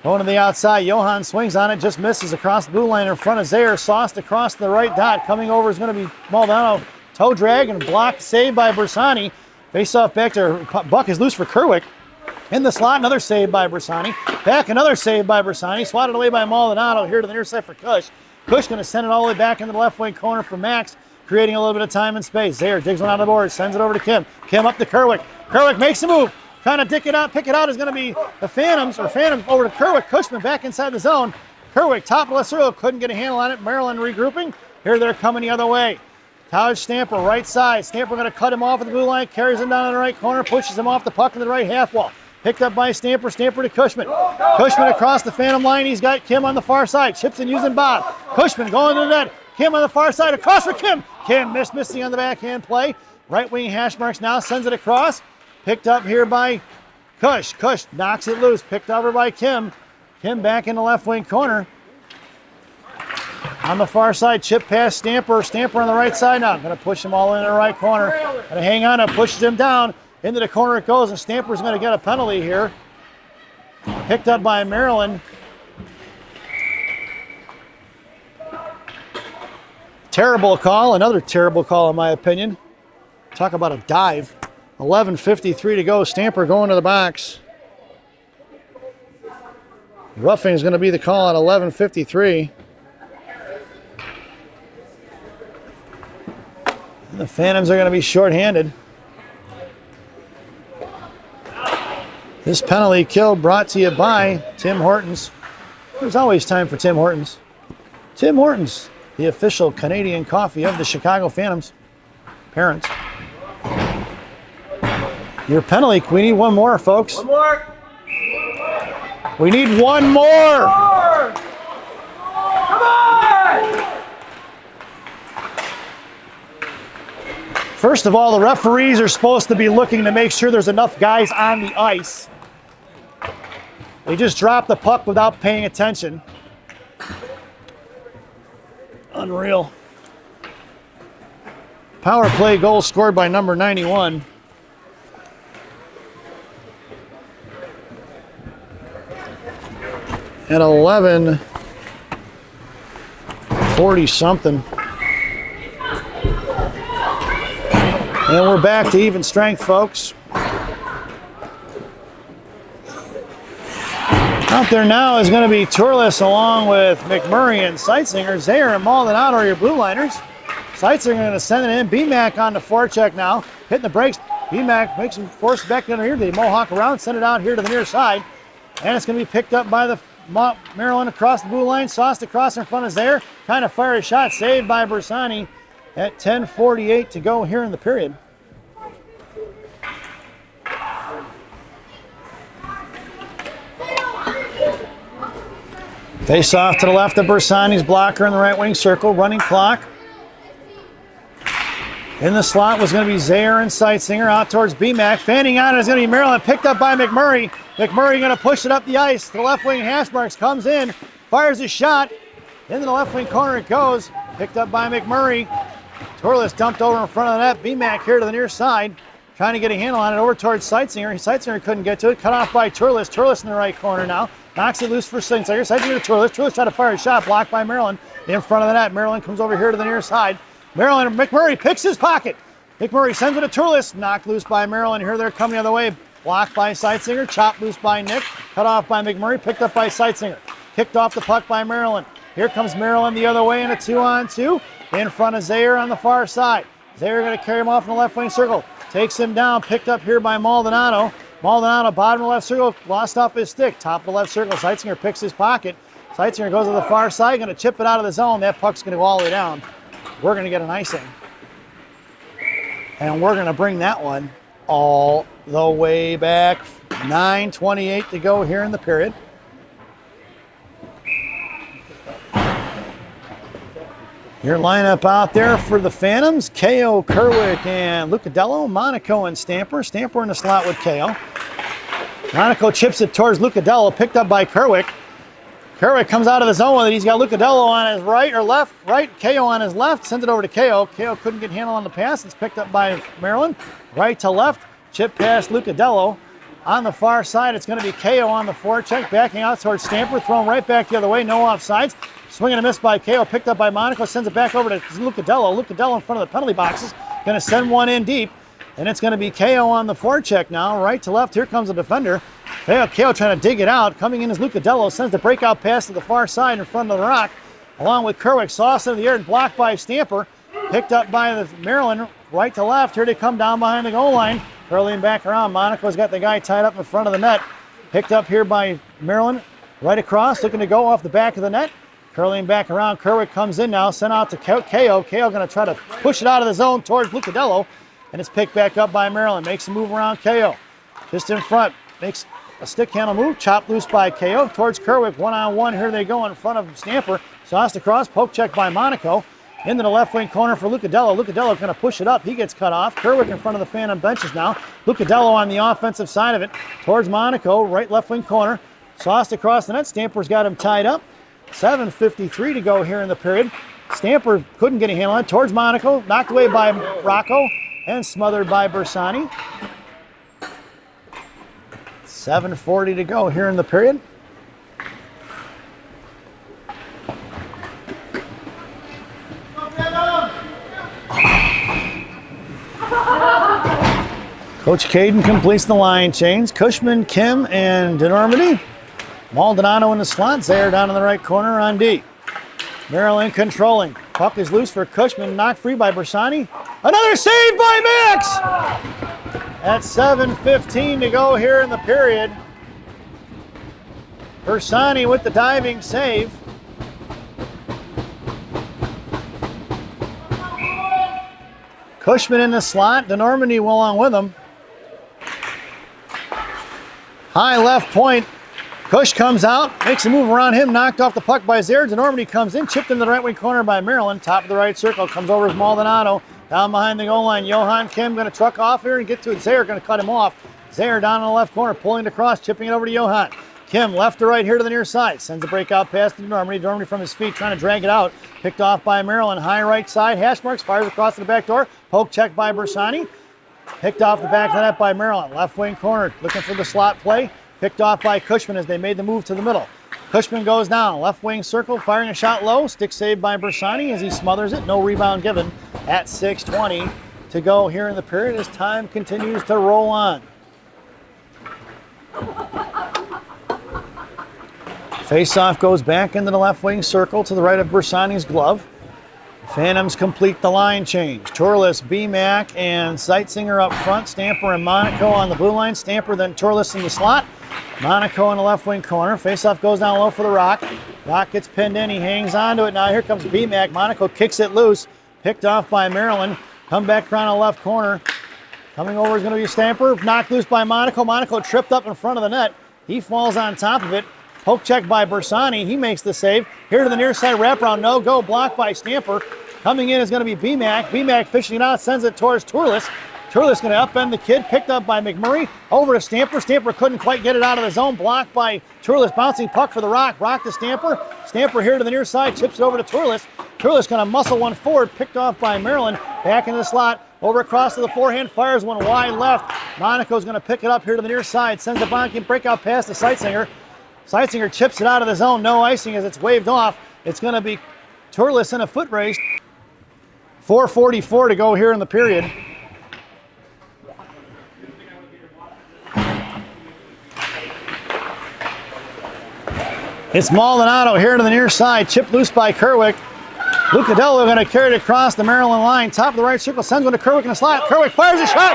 Going to the outside, Johan swings on it, just misses across the blue line in front of Zaire. Sauced across the right dot. Coming over is going to be Maldonado. Toe drag and block, saved by Bersani. Face off back to Buck is loose for Kerwick. In the slot, another save by Bersani. Back, another save by Bersani. Swatted away by Maldonado here to the near side for Cush. Cush going to send it all the way back into the left wing corner for Max, creating a little bit of time and space. Zaire digs one on the board, sends it over to Kim. Kim up to Kerwick. Kerwick makes a move. Trying to pick it out is going to be the Phantoms over to Kerwick. Cushman back inside the zone. Kerwick, top of the left circle, couldn't get a handle on it. Maryland regrouping. Here they're coming the other way. Taj Stamper, right side. Stamper going to cut him off at the blue line, carries him down in the right corner, pushes him off the puck in the right half wall. Picked up by Stamper, Stamper to Cushman. Cushman across the Phantom line, he's got Kim on the far side. Chipson using Bob. Cushman going to the net. Kim on the far side, across for Kim. Kim missing on the backhand play. Right wing hash marks now, sends it across. Picked up here by Cush. Cush knocks it loose, picked over by Kim. Kim back in the left wing corner. On the far side, chip past Stamper. Stamper on the right side now. Going to push him all in the right corner. Going to hang on and pushes him down. Into the corner it goes, and Stamper's going to get a penalty here. Picked up by Maryland. Terrible call. Another terrible call in my opinion. Talk about a dive. 11:53 to go. Stamper going to the box. Roughing is going to be the call at 11:53. The Phantoms are going to be shorthanded. This penalty kill brought to you by Tim Hortons. There's always time for Tim Hortons. Tim Hortons, the official Canadian coffee of the Chicago Phantoms. Parents. Your penalty, we need one more, folks. One more. We need one more. Come on! First of all, the referees are supposed to be looking to make sure there's enough guys on the ice. They just dropped the puck without paying attention. Unreal. Power play goal scored by number 91. At 11:40 something. And we're back to even strength, folks. Out there now is going to be Turles along with McMurray and Seitzinger. Zayer and Maldonado are your blue liners. Seitzinger going to send it in. BMAC on the forecheck now. Hitting the brakes. BMAC makes him force back down here. They mohawk around, send it out here to the near side. And it's going to be picked up by the Maryland across the blue line. Sauced across in front of Zayer. Kind of fired a shot. Saved by Bersani at 10:48 to go here in the period. Face off to the left of Bersani's blocker in the right wing circle. Running clock. In the slot was going to be Zayer and Seitzinger out towards BMAC. Fanning on it is going to be Maryland. Picked up by McMurray. McMurray going to push it up the ice. The left wing hash marks comes in. Fires a shot. Into the left wing corner it goes. Picked up by McMurray. Turles dumped over in front of the net. BMAC here to the near side. Trying to get a handle on it over towards Seitzinger. Seitzinger couldn't get to it. Cut off by Turles. Turles in the right corner now. Knocks it loose for Seitzinger. Seitzinger to Turles. Turles tried to fire a shot. Blocked by Maryland in front of the net. Maryland comes over here to the near side. Maryland, McMurray picks his pocket. McMurray sends it to Turles. Knocked loose by Maryland. Here they're coming the other way. Blocked by Seitzinger. Chopped loose by Nick. Cut off by McMurray. Picked up by Seitzinger. Kicked off the puck by Maryland. Here comes Maryland the other way in a 2-on-2. In front of Zayer on the far side. Zayer going to carry him off in the left wing circle. Takes him down. Picked up here by Maldonado. Maldonado, bottom of the left circle. Lost off his stick. Top of the left circle. Seitzinger picks his pocket. Seitzinger goes to the far side. Going to chip it out of the zone. That puck's going to go all the way down. We're going to get an icing. And we're going to bring that one all the way back. 9:28 to go here in the period. Your lineup out there for the Phantoms, Ko, Kerwick, and Lucadello, Monaco, and Stamper. Stamper in the slot with Ko. Monaco chips it towards Lucadello, picked up by Kerwick. Kerwick comes out of the zone with it. He's got Lucadello on his right or left. Right, Ko on his left. Sends it over to Ko. Ko couldn't get handle on the pass. It's picked up by Maryland. Right to left. Chip past Lucadello. On the far side, it's going to be Ko on the forecheck. Backing out towards Stamper. Thrown right back the other way. No offsides. Swing and a miss by Ko. Picked up by Monaco. Sends it back over to Lucadello. Lucadello in front of the penalty boxes. Going to send one in deep. And it's going to be Ko on the forecheck now. Right to left. Here comes the defender. Ko trying to dig it out. Coming in is Lucadello. Sends the breakout pass to the far side in front of the rock. Along with Kerwick. Sauce in the air and blocked by Stamper. Picked up by the Maryland. Right to left. Here they come down behind the goal line. Curling back around. Monaco's got the guy tied up in front of the net. Picked up here by Maryland. Right across, looking to go off the back of the net. Curling back around, Kerwick comes in now, sent out to KO. KO going to try to push it out of the zone towards Lucadello, and it's picked back up by Maryland. Makes a move around KO. Just in front, makes a stick handle move, chopped loose by KO towards Kerwick. One-on-one, here they go in front of Stamper. Sauced across, poke check by Monaco. Into the left wing corner for Lucadello. Lucadello going to push it up. He gets cut off. Kerwick in front of the Phantom benches now. Lucadello on the offensive side of it towards Monaco, right left wing corner. Sauced across the net. Stamper's got him tied up. 7:53 to go here in the period. Stamper couldn't get a handle on it. Towards Monaco. Knocked away by Rocco and smothered by Bersani. 7:40 to go here in the period. Coach Caden completes the line change. Cushman, Kim, and DeNormandie. Maldonado in the slot. Zaire down in the right corner on D. Maryland controlling. Puck is loose for Cushman. Knocked free by Bersani. Another save by Max! At 7:15 to go here in the period. Bersani with the diving save. Cushman in the slot. DeNormandie along with him. High left point. Cush comes out, makes a move around him, knocked off the puck by Zaire. DeNormandie comes in, chipped in the right wing corner by Maryland. Top of the right circle, comes over as Maldonado. Down behind the goal line, Johan Kim going to truck off here and get to it. Zaire going to cut him off. Zaire down in the left corner, pulling it across, chipping it over to Johan. Kim left to right here to the near side. Sends a breakout pass to DeNormandie. DeNormandie from his feet trying to drag it out. Picked off by Maryland. High right side. Hash marks. Fires across to the back door. Poke check by Bersani. Picked off the back of the net by Maryland. Left wing corner. Looking for the slot play. Picked off by Cushman as they made the move to the middle. Cushman goes down. Left wing circle. Firing a shot low. Stick saved by Bersani as he smothers it. No rebound given at 6:20 to go here in the period as time continues to roll on. Faceoff goes back into the left wing circle to the right of Bersani's glove. Phantoms complete the line change. Turles, BMAC, and Seitzinger up front. Stamper and Monaco on the blue line. Stamper, then Turles in the slot. Monaco in the left wing corner. Faceoff goes down low for the Rock. Rock gets pinned in. He hangs on to it. Now here comes BMAC. Monaco kicks it loose. Picked off by Maryland. Come back around the left corner. Coming over is going to be Stamper. Knocked loose by Monaco. Monaco tripped up in front of the net. He falls on top of it. Poke check by Bersani. He makes the save. Here to the near side wraparound. No go. Blocked by Stamper. Coming in is going to be BMAC. BMAC fishing it out. Sends it towards Turles. Turles going to upend the kid. Picked up by McMurray. Over to Stamper. Stamper couldn't quite get it out of the zone. Blocked by Turles. Bouncing puck for the Rock. Rock to Stamper. Stamper here to the near side. Chips it over to Turles. Turles going to muscle one forward. Picked off by Maryland. Back into the slot. Over across to the forehand. Fires one wide left. Monaco's going to pick it up here to the near side. Sends a bonking breakout pass to Seitzinger. Seitzinger chips it out of the zone. No icing as it's waved off. It's going to be Turles in a foot race. 4:44 to go here in the period. It's Maldonado here to the near side. Chipped loose by Kerwick. Lucadello going to carry it across the Maryland line. Top of the right circle. Sends one to Kerwick in a slot. Kerwick fires a shot.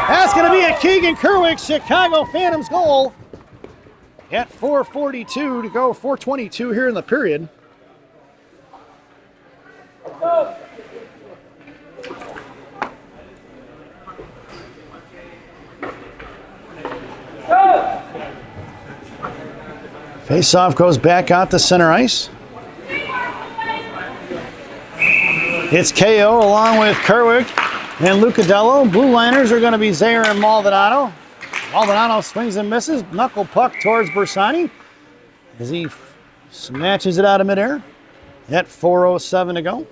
That's going to be a Keegan Kerwick Chicago Phantoms goal. At 4:42 to go, 4:22 here in the period. Faceoff goes back out to center ice. It's KO along with Kerwick and Lucadello. Blue liners are going to be Zaire and Maldonado. Maldonado swings and misses. Knuckle puck towards Bersani as he snatches it out of midair. At 4:07 to go.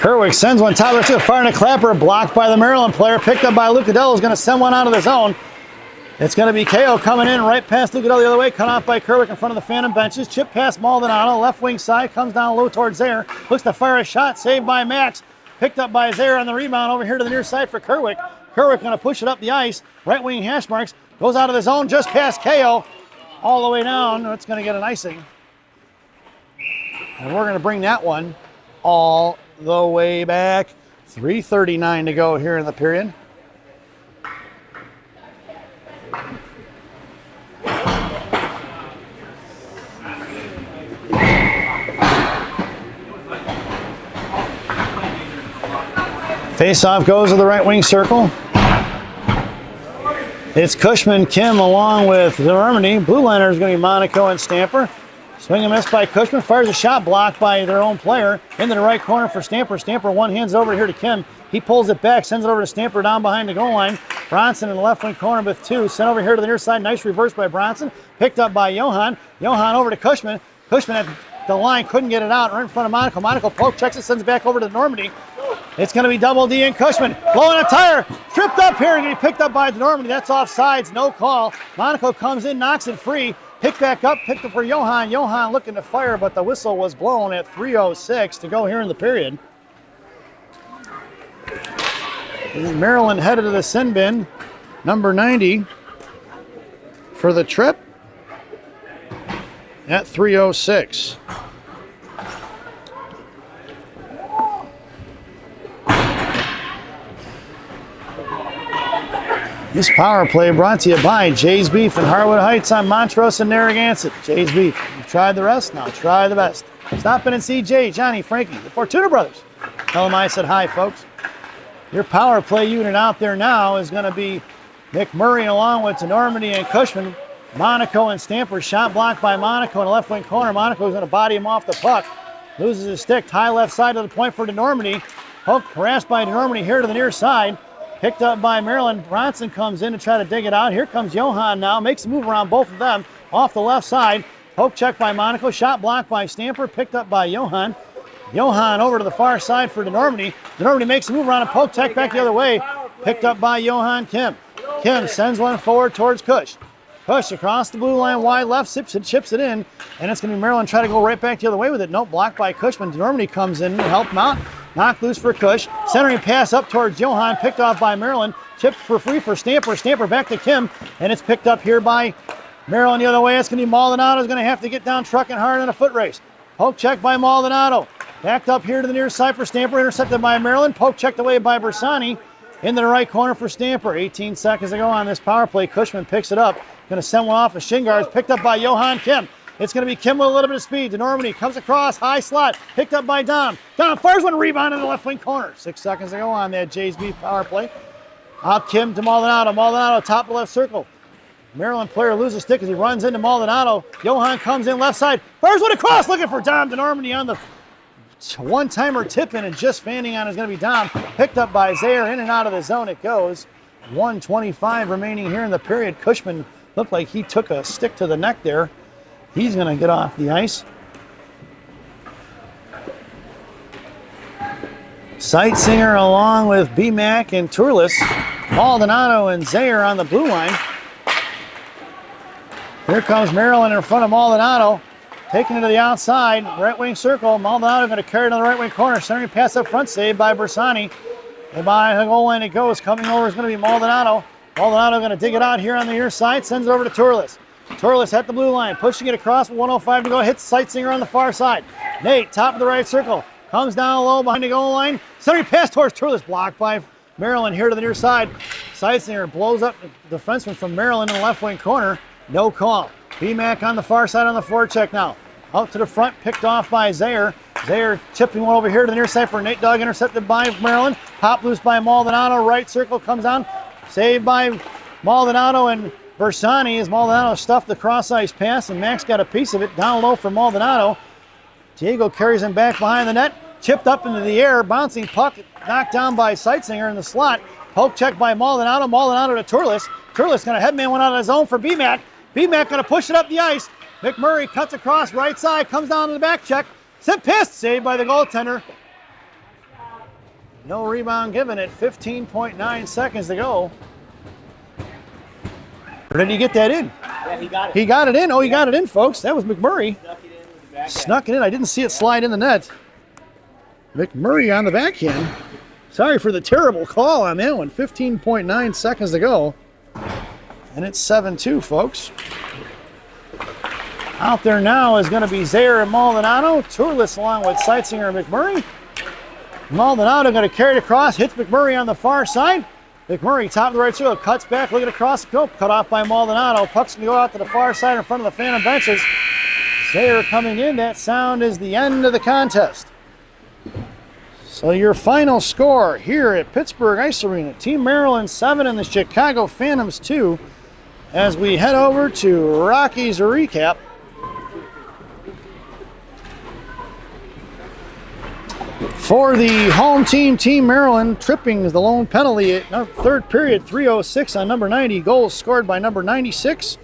Kerwick sends one top of the firing a clapper, blocked by the Maryland player, picked up by Lucadello, is going to send one out of the zone. It's going to be KO coming in right past Lucadello the other way, cut off by Kerwick in front of the Phantom benches. Chip past Maldonado, left wing side, comes down low towards Zaire. Looks to fire a shot, saved by Max. Picked up by Zaire on the rebound over here to the near side for Kerwick. Kerwick going to push it up the ice. Right wing hash marks, goes out of the zone just past KO. All the way down, it's going to get an icing. And we're going to bring that one all the way back. 3:39 to go here in the period. Face-off goes to the right wing circle. It's Cushman, Kim along with Denormandie. Blue liner is going to be Monaco and Stamper. Swing and miss by Cushman. Fires a shot blocked by their own player. Into the right corner for Stamper. Stamper one hands over here to Kim. He pulls it back, sends it over to Stamper down behind the goal line. Bronson in the left wing corner with 2. Sent over here to the near side. Nice reverse by Bronson. Picked up by Johan. Johan over to Cushman. Cushman at the line couldn't get it out. Right in front of Monaco. Monaco poke checks it, sends it back over to Denormandie. It's going to be double D and Cushman. Blowing a tire. Tripped up here and getting picked up by Denormandie. That's offsides. No call. Monaco comes in, knocks it free. Picked back up, picked up for Johan. Johan looking to fire, but the whistle was blown at 3:06 to go here in the period. Maryland headed to the sin bin. Number 90 for the trip at 3:06. This power play brought to you by Jay's Beef in Harwood Heights on Montrose and Narragansett. Jay's Beef. You've tried the rest, now try the best. Stop in and see Jay, Johnny, Frankie, the Fortuna brothers. Tell them I said hi, folks. Your power play unit out there now is going to be McMurray along with Denormandie and Cushman. Monaco and Stamper. Shot blocked by Monaco in the left wing corner. Monaco is going to body him off the puck. Loses his stick. High left side of the point for Denormandie. Hook harassed by Denormandie here to the near side. Picked up by Maryland. Bronson comes in to try to dig it out. Here comes Johan now. Makes a move around both of them. Off the left side. Poke check by Monaco. Shot blocked by Stamper. Picked up by Johan. Johan over to the far side for Denormandie. Denormandie makes a move around and poke check back the other way. Picked up by Johan Kim. Kim sends one forward towards Cush. Cush across the blue line wide left. Chips it in. And it's going to be Maryland try to go right back the other way with it. Nope, blocked by Cushman. Denormandie comes in to help him out. Knocked loose for Cush. Centering pass up towards Johan. Picked off by Maryland. Chipped for free for Stamper. Stamper back to Kim. And it's picked up here by Maryland the other way. It's going to be Maldonado. Is going to have to get down trucking hard in a foot race. Poke check by Maldonado. Backed up here to the near side for Stamper. Intercepted by Maryland. Poke checked away by Bersani. Into the right corner for Stamper. 18 seconds to go on this power play. Cushman picks it up. Going to send one off of shin guards. Picked up by Johan Kim. It's going to be Kim with a little bit of speed. Denormandie comes across, high slot, picked up by Dom. Dom fires one, rebound in the left wing corner. 6 seconds to go on that Jay's Beef power play. Out Kim to Maldonado. Maldonado, top of left circle. Maryland player loses stick as he runs into Maldonado. Johan comes in left side, fires one across, looking for Dom. Denormandie on the one-timer tip in, and just fanning on is going to be Dom. Picked up by Zaire, in and out of the zone it goes. 1:25 remaining here in the period. Cushman looked like he took a stick to the neck there. He's going to get off the ice. Sightsinger along with BMAC and Turles. Maldonado and Zaire on the blue line. Here comes Maryland in front of Maldonado. Taking it to the outside, right wing circle. Maldonado going to carry it to the right wing corner. Centering pass up front, saved by Bersani. And by the goal line it goes. Coming over is going to be Maldonado. Maldonado going to dig it out here on the near side. Sends it over to Turles. Turles at the blue line, pushing it across with 1:05 to go. Hits Sightsinger on the far side. Nate, top of the right circle. Comes down low behind the goal line. Centering pass towards Turles, blocked by Maryland here to the near side. Sightsinger blows up the defenseman from Maryland in the left wing corner. No call. BMAC on the far side on the forecheck now. Out to the front, picked off by Zaire. Zaire chipping one over here to the near side for Nate Dogg, intercepted by Maryland. Pop loose by Maldonado, right circle comes down. Saved by Maldonado and Bersani as Maldonado stuffed the cross-ice pass, and Max got a piece of it down low for Maldonado. Diego carries him back behind the net. Chipped up into the air, bouncing puck, knocked down by Sightsinger in the slot. Poke check by Maldonado. Maldonado to Turles. Turles going to headman one out of his own for BMAC. BMAC going to push it up the ice. McMurray cuts across right side, comes down to the back check. Sent pissed, saved by the goaltender. No rebound given at 15.9 seconds to go. Or did he get that in? Yeah, he got it. He got it in. Oh, he got it in, folks. That was McMurray. Snuck it in. I didn't see it slide in the net. McMurray on the backhand. Sorry for the terrible call on that one. 15.9 seconds to go. And it's 7-2, folks. Out there now is going to be Zaire and Maldonado. Turles along with Sightsinger and McMurray. Maldonado going to carry it across, hits McMurray on the far side. McMurray, top of the right field, cuts back, looking across the field, cut off by Maldonado. Puck's going to go out to the far side in front of the Phantom benches. Zaire coming in. That sound is the end of the contest. So your final score here at Pittsburgh Ice Arena, Team Maryland 7 and the Chicago Phantoms 2, as we head over to Rocky's recap. For the home team, Team Maryland, tripping is the lone penalty at third period, 3:06 on number 90. Goals scored by number 96.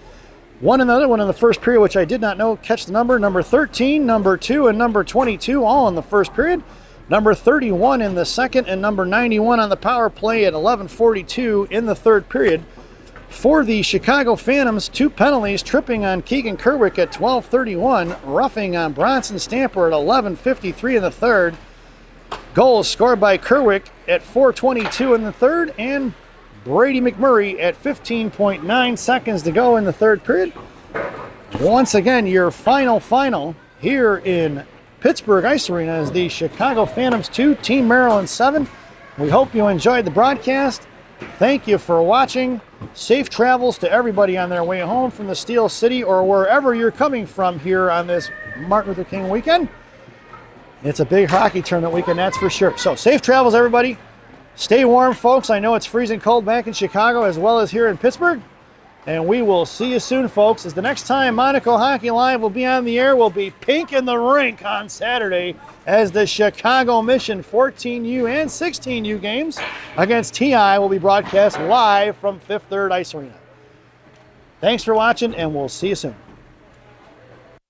One and the other one in the first period, which I did not know. Catch the number 13, number 2, and number 22, all in the first period. Number 31 in the second, and number 91 on the power play at 11:42 in the third period. For the Chicago Phantoms, 2 penalties, tripping on Keegan Kerwick at 12:31, roughing on Bronson Stamper at 11:53 in the third. Goals scored by Kerwick at 4:22 in the third, and Brady McMurray at 15.9 seconds to go in the third period. Once again, your final here in Pittsburgh Ice Arena is the Chicago Phantoms 2, Team Maryland 7. We hope you enjoyed the broadcast. Thank you for watching. Safe travels to everybody on their way home from the Steel City or wherever you're coming from here on this Martin Luther King weekend. It's a big hockey tournament weekend, that's for sure. So safe travels, everybody. Stay warm, folks. I know it's freezing cold back in Chicago as well as here in Pittsburgh. And we will see you soon, folks, as the next time Monaco Hockey Live will be on the air, will be pink in the rink on Saturday as the Chicago Mission 14U and 16U games against TI will be broadcast live from Fifth Third Ice Arena. Thanks for watching, and we'll see you soon.